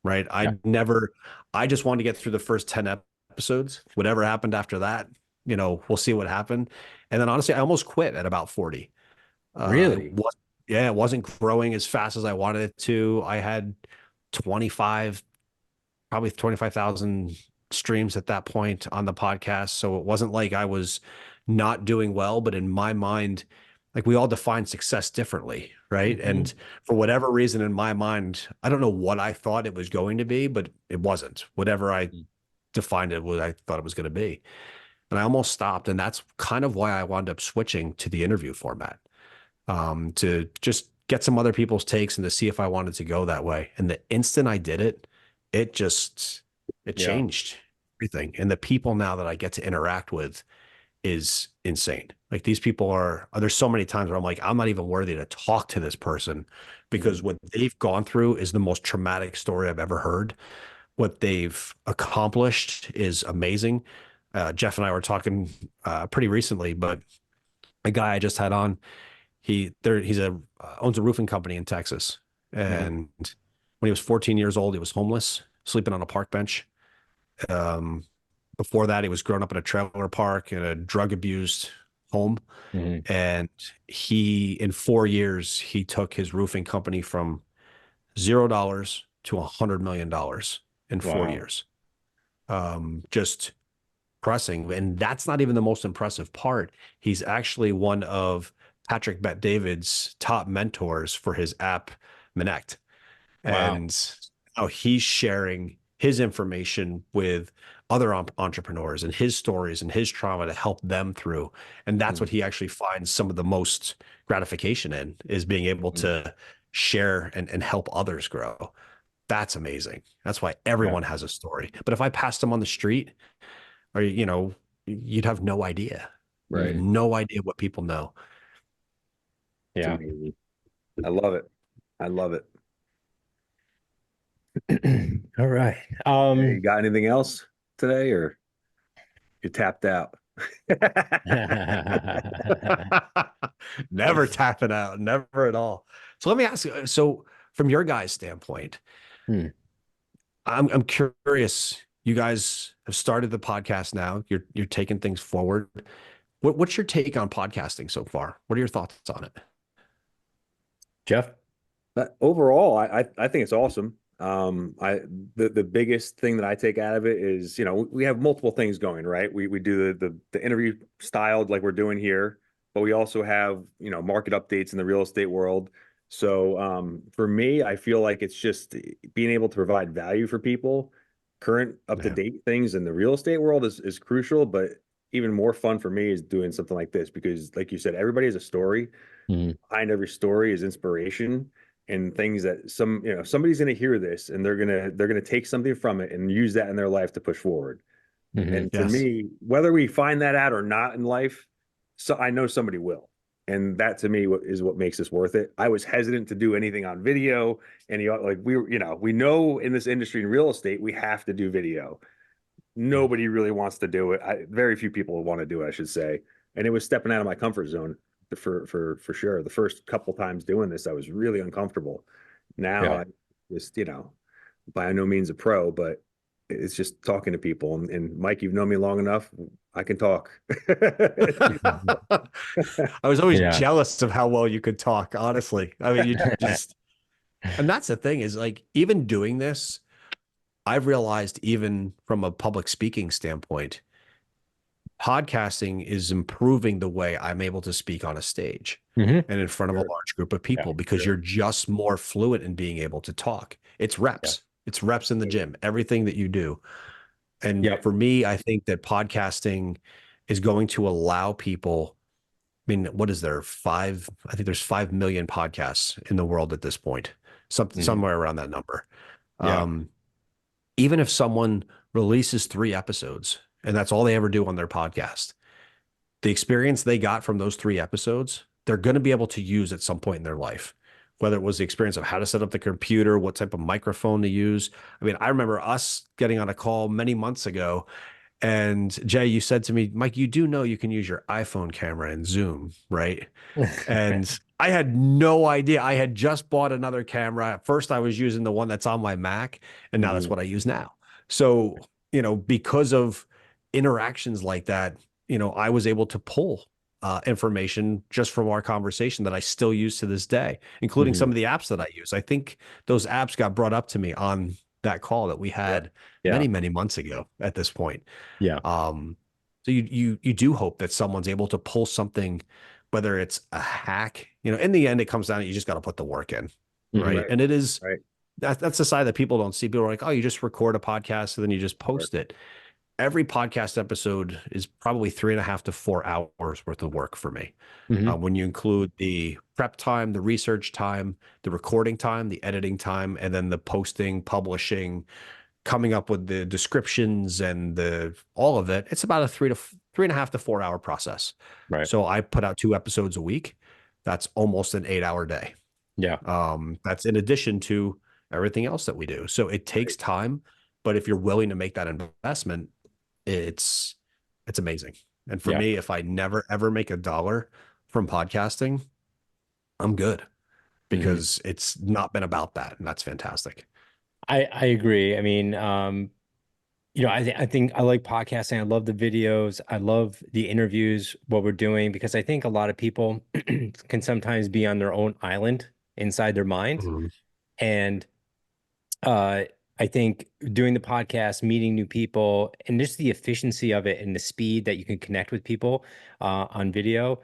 right? I just wanted to get through the first 10 episodes. Whatever happened after that, we'll see what happened. And then honestly, I almost quit at about 40. Really? It wasn't growing as fast as I wanted it to. I had probably 25,000 streams at that point on the podcast. So it wasn't like I was not doing well, but in my mind, like, we all define success differently, right? Mhm. And for whatever reason in my mind, I don't know what I thought it was going to be, but it wasn't. Whatever I defined it, what I thought it was going to be. And I almost stopped. And that's kind of why I wound up switching to the interview format, to just get some other people's takes and to see if I wanted to go that way. And the instant I did it, it changed everything. And the people now that I get to interact with is insane. Like, these people there's so many times where I'm like, I'm not even worthy to talk to this person, because what they've gone through is the most traumatic story I've ever heard. What they've accomplished is amazing. Jeff and I were talking pretty recently, but a guy I just had on, owns a roofing company in Texas. And when he was 14 years old, he was homeless, sleeping on a park bench. Before that, he was growing up in a trailer park in a drug abused home. Mhm. And in 4 years, he took his roofing company from $0 to $100 million in 4 Wow. years. Just pressing. And that's not even the most impressive part. He's actually one of Patrick Bet-David's top mentors for his app, Minect. Wow. And he's sharing his information with other entrepreneurs and his stories and his trauma to help them through. And that's what he actually finds some of the most gratification in, is being able to share and help others grow. That's amazing. That's why everyone has a story. But if I passed them on the street, or, you'd have no idea. Right. No idea what people know. Yeah. I love it. I love it. All right. Hey, you got anything else today, or you tapped out? Never tapping out, never at all. So let me ask you, so from your guys' standpoint, I'm curious. You guys have started the podcast now. You're taking things forward. What's your take on podcasting so far? What are your thoughts on it? Jeff? Overall, I think it's awesome. The biggest thing that I take out of it is, we have multiple things going, right? We do the interview styled like we're doing here, but we also have, market updates in the real estate world. So for me, I feel like it's just being able to provide value for people. Current up-to-date things in the real estate world is crucial, but even more fun for me is doing something like this, because like you said, everybody has a story. Behind every story is inspiration and things that somebody's going to hear this, and they're going to take something from it and use that in their life to push forward. And for me, whether we find that out or not in life, so I know somebody will. And that to me is what makes this worth it. I was hesitant to do anything on video, and we know in this industry in real estate, we have to do video. Nobody really wants to do it. Very few people want to do it, I should say. And it was stepping out of my comfort zone for sure. The first couple times doing this, I was really uncomfortable. Now I just, by no means a pro, but it's just talking to people. And Mike, you've known me long enough. I can talk. I was always jealous of how well you could talk, honestly. I mean, you just, and that's the thing is, like, even doing this, I've realized, even from a public speaking standpoint, podcasting is improving the way I'm able to speak on a stage and in front of a large group of people, because you're just more fluent in being able to talk. It's reps. It's reps in the gym, everything that you do. And for me, I think that podcasting is going to allow people, I mean, what is there? I think there's 5 million podcasts in the world at this point, somewhere around that number. Even if someone releases 3 episodes and that's all they ever do on their podcast, the experience they got from those 3 episodes, they're going to be able to use at some point in their life, whether it was the experience of how to set up the computer, what type of microphone to use. I mean, I remember us getting on a call many months ago, and Jay, you said to me, Mike, you do know you can use your iPhone camera in Zoom, right? And I had no idea. I had just bought another camera. At first, I was using the one that's on my Mac, and now that's what I use now. So, because of interactions like that, I was able to pull information just from our conversation that I still use to this day, including some of the apps that I use. I think those apps got brought up to me on that call that we had many months ago at this point. So you do hope that someone's able to pull something, whether it's a hack, in the end, it comes down to, you just got to put the work in. Right. And it is, that's the side that people don't see. People are like, oh, you just record a podcast and then you just post it. Every podcast episode is probably 3.5 to 4 hours worth of work for me. When you include the prep time, the research time, the recording time, the editing time, and then the posting, publishing, coming up with the descriptions and all of it, it's about a 3.5 to 4 hour process. So I put out 2 episodes a week. That's almost an 8-hour day. That's in addition to everything else that we do. So it takes time, but if you're willing to make that investment, it's amazing. And for me, if I never ever make $1 from podcasting, I'm good, because it's not been about that, and that's fantastic. I agree. I mean, I think I like podcasting. I love the videos. I love the interviews, what we're doing, because I think a lot of people can sometimes be on their own island inside their mind. And I think doing the podcast, meeting new people, and just the efficiency of it and the speed that you can connect with people on video,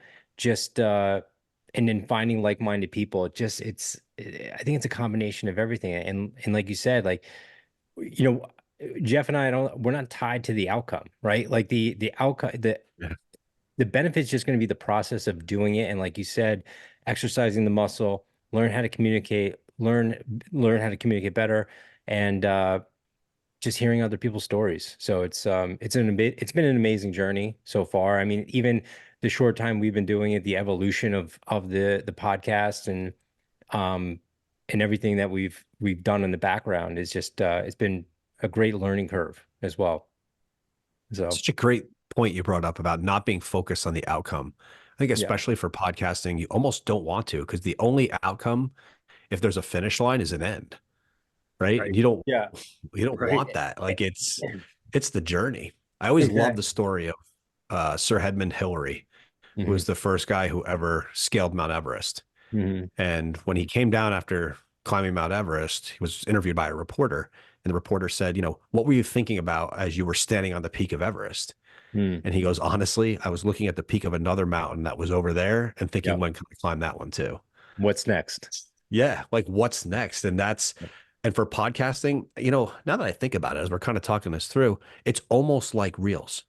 and then finding like-minded people, I think it's a combination of everything. And like you said, like, Jeff and I we're not tied to the outcome, right? Like the outcome, Yeah. the benefit's just going to be the process of doing it. And like you said, exercising the muscle, learn how to communicate, learn how to communicate better, and just hearing other people's stories. So it's been an amazing journey so far. I mean, even the short time we've been doing it, the evolution of the podcast um and everything that we've done in the background is just it's been a great learning curve as well. So Such a great point you brought up about not being focused on the outcome. I think yeah, especially for podcasting, you almost don't want to, because the only outcome, if there's a finish line, is an end, right? Right. And yeah, you don't Right. want that. Like it's the journey. I always love the exactly. story of Sir Edmund Hillary, who Hmm. was the first guy who ever scaled Mount Everest. Hmm. And when he came down after climbing Mount Everest, he was interviewed by a reporter. And the reporter said, what were you thinking about as you were standing on the peak of Everest? Hmm. And he goes, honestly, I was looking at the peak of another mountain that was over there and thinking, Yeah. when can I climb that one too? What's next? Yeah. Like what's next? And for podcasting, now that I think about it, as we're kind of talking this through, it's almost like reels,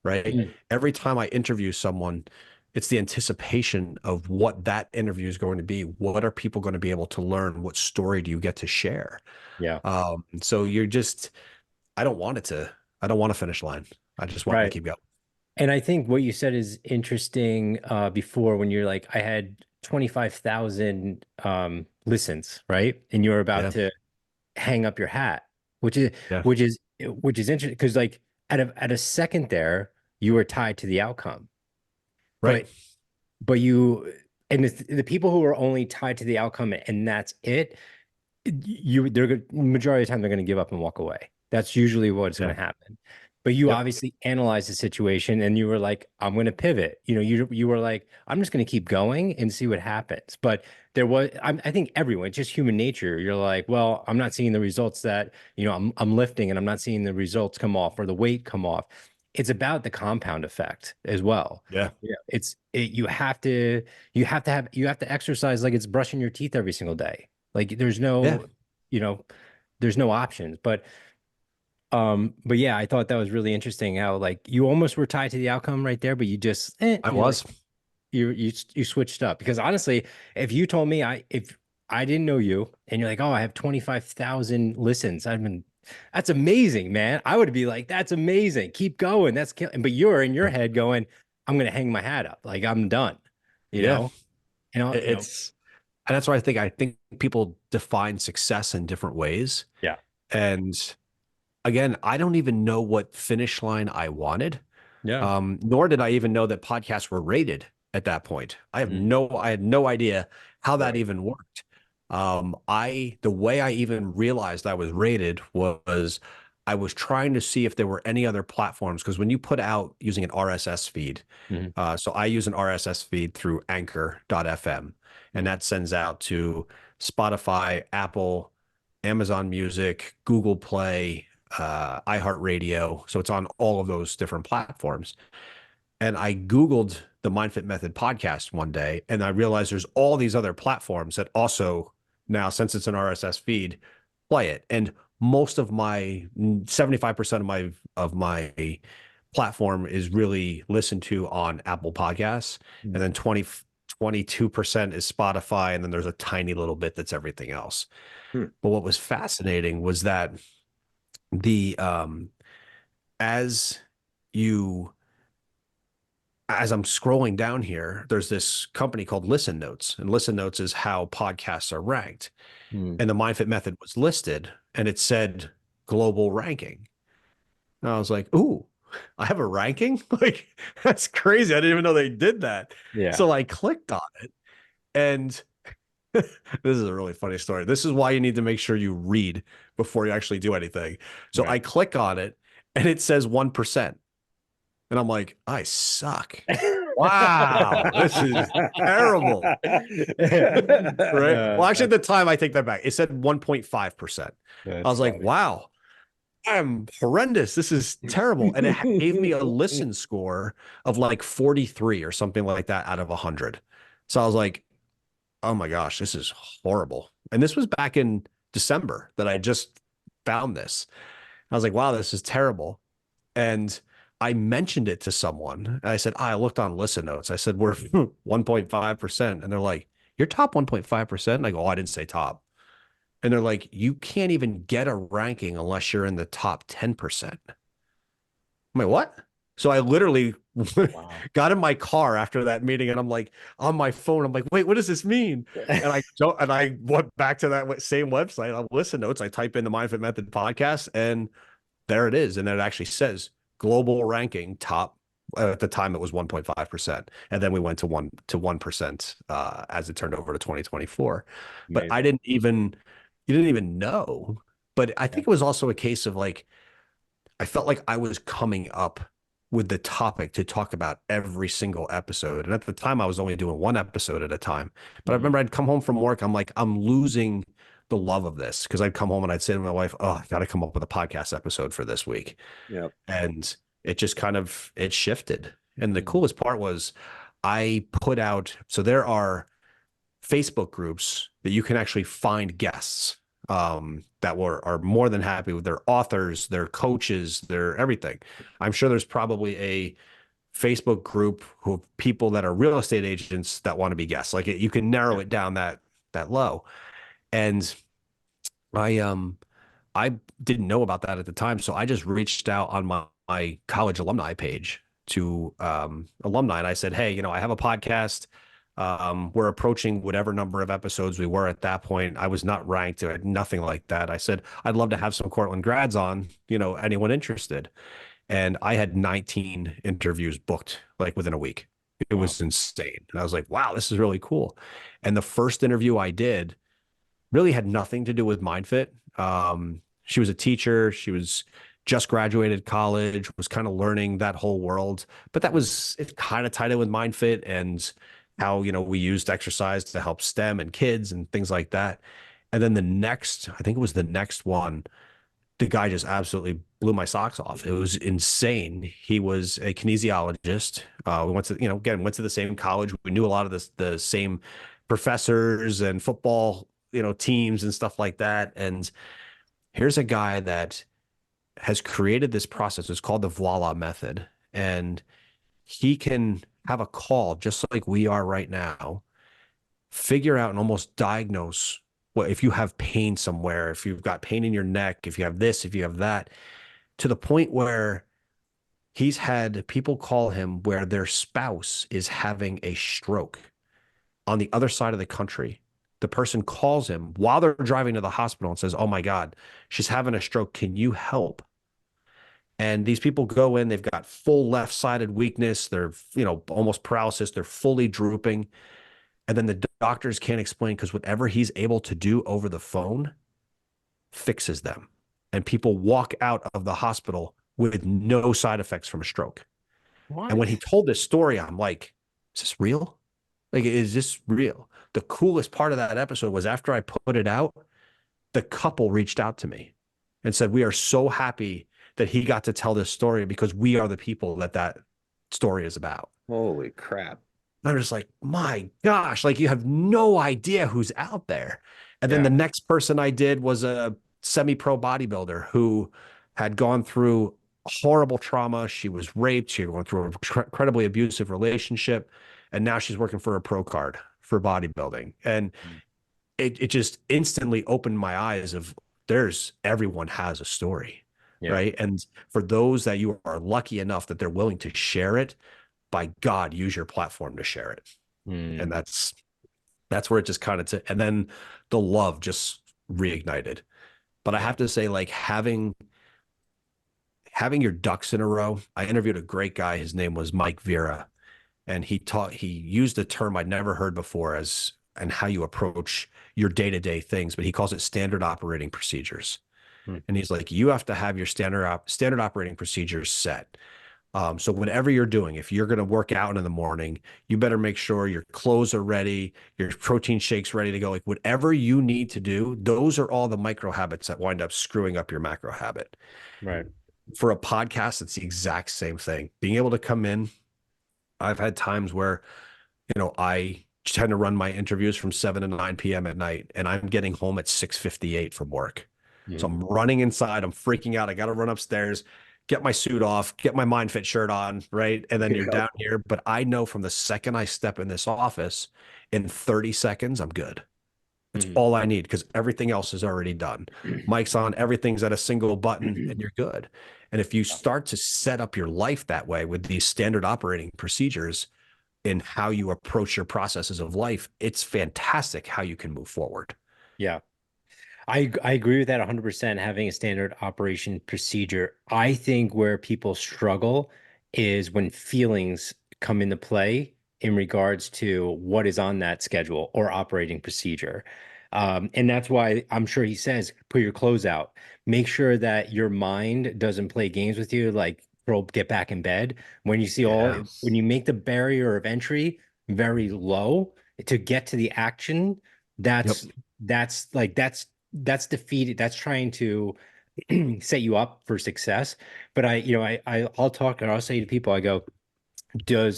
right? Mm. Every time I interview someone, it's the anticipation of what that interview is going to be. What are people going to be able to learn? What story do you get to share? Yeah. So I don't want a finish line. I just want to Right. keep going. And I think what you said is interesting before when you're like, I had 25,000 listens, right? And you're about Yeah. to hang up your hat, Yeah. which is interesting because like at a second there, you were tied to the outcome. Right. But you and the people who are only tied to the outcome and that's it, majority of the time they're going to give up and walk away. That's usually what's going Yeah. to happen. But you Yep. obviously analyzed the situation and you were like, I'm going to pivot. You were like, I'm just going to keep going and see what happens. But I think everyone, it's just human nature. You're like, well, I'm not seeing the results that, I'm lifting and I'm not seeing the results come off or the weight come off. It's about the compound effect as well. Yeah. Yeah. You have to exercise like it's brushing your teeth every single day. Like Yeah. you know, there's no options. But yeah, I thought that was really interesting how like you almost were tied to the outcome right there, but you just I you're like was. you switched up because honestly, if you told me if I didn't know you and you're like, oh, I have 25,000 listens, that's amazing, man. I would be like, that's amazing. Keep going. That's killing. But you're in your head going, I'm gonna hang my hat up. Like I'm done, you Yeah. know? You know, you know, It's and that's why I think people define success in different ways. yeah. And again, I don't even know what finish line I wanted. Yeah. Nor did I even know that podcasts were rated at that point. I had Mhm. no idea how that Right. even worked. The way I even realized I was rated was I was trying to see if there were any other platforms, because when you put out using an RSS feed, Mhm. so I use an RSS feed through anchor.fm, and that sends out to Spotify, Apple, Amazon Music, Google Play, iHeartRadio. So it's on all of those different platforms. And I Googled the Mindfit Method podcast one day, and I realized there's all these other platforms that also now, since it's an RSS feed, play it. And most of my 75% of my platform is really listened to on Apple Podcasts. Mhm. And then 22% is Spotify. And then there's a tiny little bit that's everything else. Hmm. But what was fascinating was that the as you as I'm scrolling down here, there's this company called Listen Notes, and Listen Notes is how podcasts are ranked. Mhm. And the Mindfit Method was listed, and it said global ranking. And I was like, "Ooh, I have a ranking? Like that's crazy! I didn't even know they did that." Yeah. So I clicked on it, and this is a really funny story. This is why you need to make sure you read before you actually do anything. So Right. I click on it, and it says 1%. And I'm like, I suck. Wow, this is terrible. Right. Well, actually, at the time, I take that back. It said 1.5%. I That's was like, funny. wow, I'm horrendous. This is terrible. And it gave me a listen score of like 43 or something like that out of 100. So I was like, oh my gosh, this is horrible. And this was back in December that I just found this. I was like, wow, this is terrible. And I mentioned it to someone. And I said, I looked on listen notes. I said, we're 1.5%. And they're like, you're top 1.5%. And I go, oh, I didn't say top. And they're like, you can't even get a ranking unless you're in the top 10%. I'm like, what? So I literally Wow. got in my car after that meeting and I'm like on my phone. I'm like, wait, what does this mean? And I went back to that same website on listen notes. I type in the Mindfit Method podcast and there it is. And it actually says global ranking top. At the time it was 1.5%. And then we went to 1% as it turned over to 2024. But Amazing. you didn't even know. But I think it was also a case of like, I felt like I was coming up with the topic to talk about every single episode. And at the time, I was only doing one episode at a time. But I remember I'd come home from work. I'm like, I'm losing the love of this because I'd come home and I'd say to my wife, oh, I got to come up with a podcast episode for this week. Yeah. And it just it shifted. And the coolest part was I put out, so there are Facebook groups that you can actually find guests that are more than happy with their authors, their coaches, their everything. I'm sure there's probably a Facebook group of people that are real estate agents that want to be guests. Like you can narrow it down that low. And I didn't know about that at the time, so I just reached out on my college alumni page to alumni, and I said, hey, I have a podcast. We're approaching whatever number of episodes we were at that point. I was not ranked, I had nothing like that. I said, I'd love to have some Cortland grads on, anyone interested. And I had 19 interviews booked like within a week. It was insane. And I was like, wow, this is really cool. And the first interview I did really had nothing to do with Mindfit. She was a teacher. She was just graduated college, was kind of learning that whole world. But it kind of tied in with Mindfit and how, we used exercise to help STEM and kids and things like that. And then I think it was the next one, the guy just absolutely blew my socks off. It was insane. He was a kinesiologist. We went to, went to the same college. We knew a lot of the same professors and football, teams and stuff like that. And here's a guy that has created this process. It's called the Voila method. And he can have a call just like we are right now, figure out and almost diagnose if you have pain somewhere, if you've got pain in your neck, if you have this, if you have that, to the point where he's had people call him where their spouse is having a stroke on the other side of the country. The person calls him while they're driving to the hospital and says, oh my God, she's having a stroke. Can you help? And these people go in, they've got full left-sided weakness. They're, almost paralysis. They're fully drooping. And then the doctors can't explain because whatever he's able to do over the phone fixes them. And people walk out of the hospital with no side effects from a stroke. What? And when he told this story, I'm like, is this real? Like, is this real? The coolest part of that episode was after I put it out, the couple reached out to me and said, we are so happy that he got to tell this story because we are the people that story is about. Holy crap. I'm just like, my gosh, like you have no idea who's out there. And then the next person I did was a semi-pro bodybuilder who had gone through horrible trauma. She was raped. She went through an incredibly abusive relationship. And now she's working for a pro card for bodybuilding. And it just instantly opened my eyes of everyone has a story, right? And for those that you are lucky enough that they're willing to share it, by God, use your platform to share it. And that's where it just kind of, and then the love just reignited. But I have to say, like having your ducks in a row, I interviewed a great guy. His name was Mike Fancher, and he used a term I'd never heard before and how you approach your day-to-day things, but he calls it standard operating procedures. And he's like, you have to have your standard operating procedures set. So whatever you're doing, if you're going to work out in the morning, you better make sure your clothes are ready, your protein shake's ready to go. Like whatever you need to do, those are all the micro habits that wind up screwing up your macro habit. Right. For a podcast, it's the exact same thing. Being able to come in, I've had times where, I tend to run my interviews from 7 to 9 p.m. at night, and I'm getting home at 6:58 from work. So I'm running inside, I'm freaking out. I got to run upstairs, get my suit off, get my Mindfit shirt on, right? And then you're down here. But I know from the second I step in this office, in 30 seconds, I'm good. It's all I need because everything else is already done. Mic's on, everything's at a single button, and you're good. And if you start to set up your life that way with these standard operating procedures in how you approach your processes of life, it's fantastic how you can move forward. Yeah. I agree with that 100%, having a standard operation procedure. I think where people struggle is when feelings come into play in regards to what is on that schedule or operating procedure. And that's why I'm sure he says, put your clothes out. Make sure that your mind doesn't play games with you, like get back in bed. When you see when you make the barrier of entry very low to get to the action, that's defeated. That's trying to set you up for success. But I'll say to people, I go, do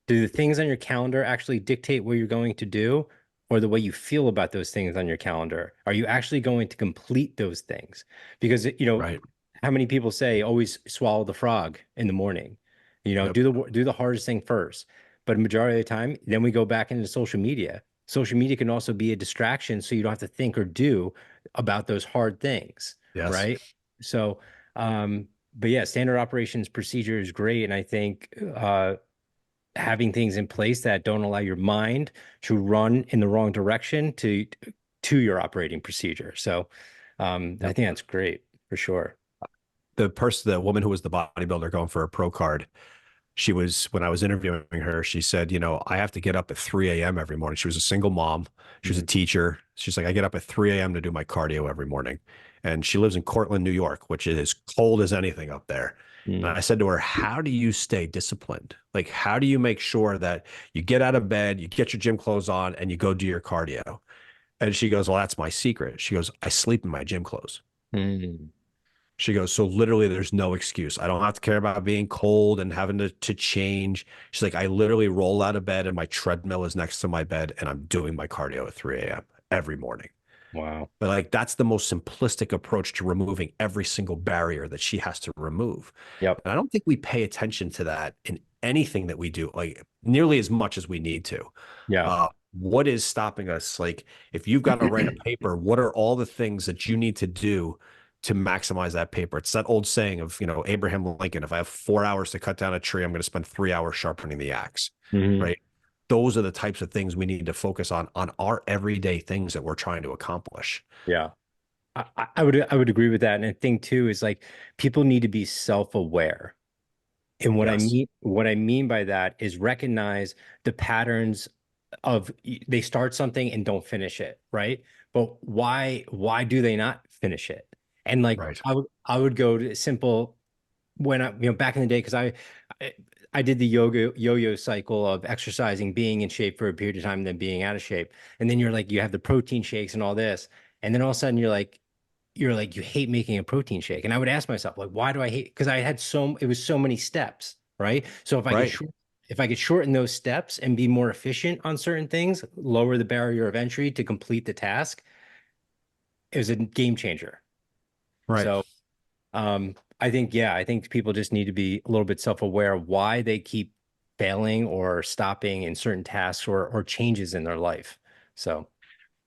the things on your calendar actually dictate what you're going to do, or the way you feel about those things on your calendar? Are you actually going to complete those things? Because how many people say always swallow the frog in the morning? Do the hardest thing first. But majority of the time, then we go back into social media. Social media can also be a distraction, so you don't have to think or do about those hard things. Yes. Right. So, but yeah, standard operations procedure is great. And I think having things in place that don't allow your mind to run in the wrong direction to your operating procedure. So I think that's great for sure. The woman who was the bodybuilder going for a pro card, when I was interviewing her, she said, I have to get up at 3 a.m. every morning. She was a single mom. She was a teacher. She's like, I get up at 3 a.m. to do my cardio every morning. And she lives in Cortland, New York, which is as cold as anything up there. And I said to her, how do you stay disciplined? Like, how do you make sure that you get out of bed, you get your gym clothes on, and you go do your cardio? And she goes, well, that's my secret. She goes, I sleep in my gym clothes. She goes, so literally there's no excuse. I don't have to care about being cold and having to change. She's like, I literally roll out of bed and my treadmill is next to my bed and I'm doing my cardio at 3 a.m. every morning. Wow. But like, that's the most simplistic approach to removing every single barrier that she has to remove. Yep. And I don't think we pay attention to that in anything that we do, like nearly as much as we need to. Yeah. What is stopping us? Like, if you've got to write a paper, what are all the things that you need to do to maximize that paper? It's that old saying of, Abraham Lincoln, if I have 4 hours to cut down a tree, I'm going to spend 3 hours sharpening the axe, right? Those are the types of things we need to focus on our everyday things that we're trying to accomplish. Yeah. I would agree with that. And I think too, is like, people need to be self-aware. And what I mean by that is recognize the patterns of they start something and don't finish it. Right. But why do they not finish it? And like, I would go to simple when back in the day, because I did the yo-yo cycle of exercising, being in shape for a period of time, and then being out of shape. And then you're like, you have the protein shakes and all this. And then all of a sudden you hate making a protein shake. And I would ask myself, like, why do I hate? Because it was so many steps. Right. So if I could shorten those steps and be more efficient on certain things, lower the barrier of entry to complete the task, it was a game changer. Right. So I think people just need to be a little bit self-aware of why they keep failing or stopping in certain tasks or changes in their life. So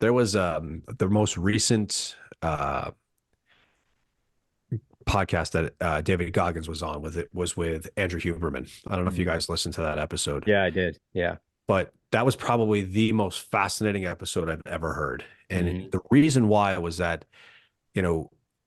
there was the most recent podcast that David Goggins was on was with Andrew Huberman. I don't know if you guys listened to that episode. Yeah, I did. Yeah. But that was probably the most fascinating episode I've ever heard. And the reason why was that,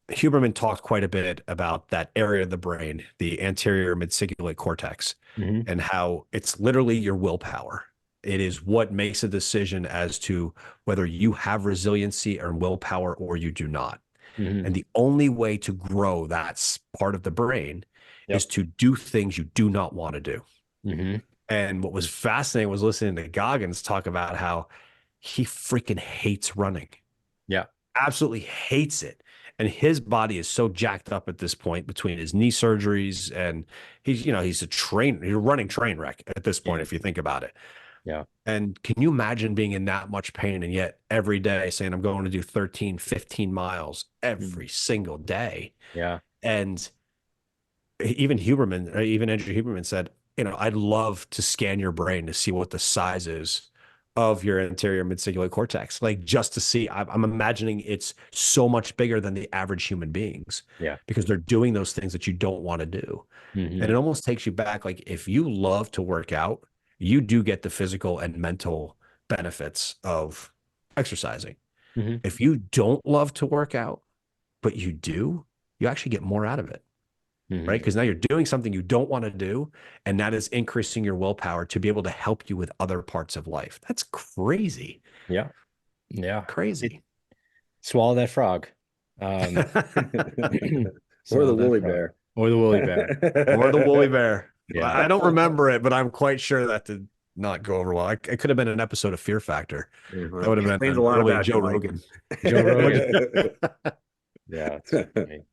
Huberman talked quite a bit about that area of the brain, the anterior midcingulate cortex, and how it's literally your willpower. It is what makes a decision as to whether you have resiliency or willpower or you do not. And the only way to grow that part of the brain is to do things you do not want to do. And what was fascinating was listening to Goggins talk about how he freaking hates running. Yeah. Absolutely hates it. And his body is so jacked up at this point between his knee surgeries and he's a running train wreck at this point, if you think about it. Yeah. And can you imagine being in that much pain and yet every day saying, I'm going to do 13, 15 miles every single day? Yeah. And even Huberman, or even Andrew Huberman said, I'd love to scan your brain to see what the size is of your anterior midcingulate cortex, like just to see. I'm imagining it's so much bigger than the average human beings. Yeah. Because they're doing those things that you don't want to do. Mm-hmm. And it almost takes you back. Like if you love to work out, you do get the physical and mental benefits of exercising. Mm-hmm. If you don't love to work out, but you do, you actually get more out of it. Mm-hmm. Right? Because now you're doing something you don't want to do, and that is increasing your willpower to be able to help you with other parts of life. That's crazy. Yeah. Yeah. Crazy. Swallow that frog. Or the woolly bear. Or the woolly bear. Or the woolly bear. Yeah. I don't remember it, but I'm quite sure that did not go over well. It could have been an episode of Fear Factor. Mm-hmm. That would have been Explains a lot early about Joe you, Mike. Rogan. Joe Rogan. Yeah. It's funny.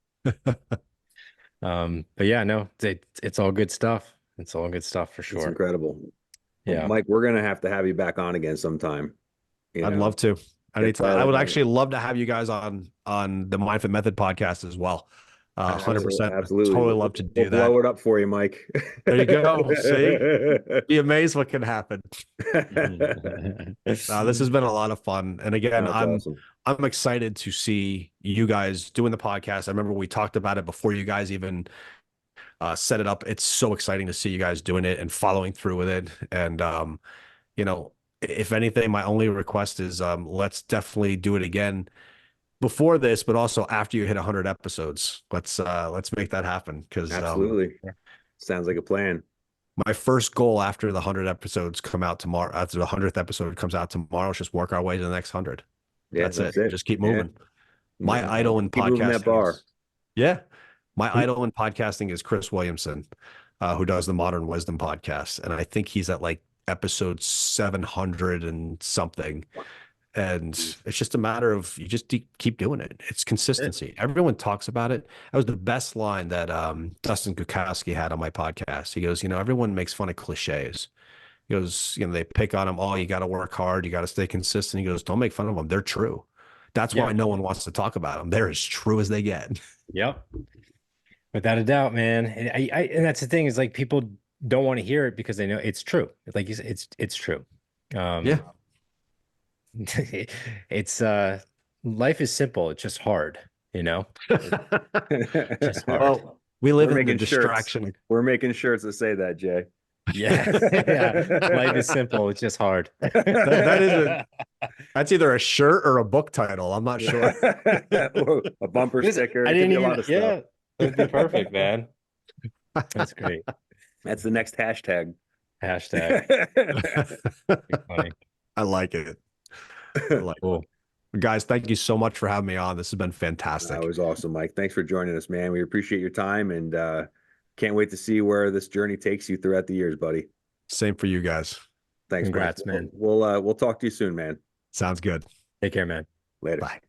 But yeah, no, it's all good stuff. It's all good stuff for It's sure. incredible. Yeah. Well, Mike, we're gonna have to have you back on again sometime. I'd love to. It's, I would actually love to have you guys on the Mindfit Method podcast as well. 100%. Absolutely. Totally love to do We'll that. blow it up for you, Mike. There you go. See? Be amazed what can happen. This has been a lot of fun. And again, Awesome. I'm excited to see you guys doing the podcast. I remember we talked about it before you guys even set it up. It's so exciting to see you guys doing it and following through with it. And if anything, my only request is let's definitely do it again before this, but also after you hit 100 episodes. Let's make that happen, because Absolutely. Sounds like a plan. my first goal after the 100 episodes come out tomorrow, after the 100th episode comes out tomorrow, is just work our way to the next 100. Yeah, That's it. Just keep moving. Yeah. My idol in Keep moving podcasting that bar. my idol in podcasting is Chris Williamson, who does the Modern Wisdom podcast. And I think he's at like episode 700 and something. And it's just a matter of you just keep doing it. It's consistency. Everyone talks about it. That was the best line that Dustin Kukowski had on my podcast. He goes, everyone makes fun of cliches. He goes, they pick on them. Oh, you got to work hard. You got to stay consistent. He goes, don't make fun of them. They're true. That's why no one wants to talk about them. They're as true as they get. Yep. Without a doubt, man. And and that's the thing, is like people don't want to hear it because they know it's true. Like you said, it's true. It's life is simple. It's just hard, just hard. Well, we live in the distraction. We're making shirts that say that, Jay. Yeah. Life is simple. It's just hard. That's either a shirt or a book title. I'm not sure. A bumper sticker. I didn't even. A lot of stuff. Yeah, that'd be perfect, man. That's great. That's the next hashtag. Funny. I like it. Cool. Guys, thank you so much for having me on. This has been fantastic. That was awesome, Mike. Thanks for joining us, man. We appreciate your time, and can't wait to see where this journey takes you throughout the years, buddy. Same for you guys. Thanks. Congrats, Mike. man. We'll talk to you soon, man. Sounds good. Take care, man. Later. Bye.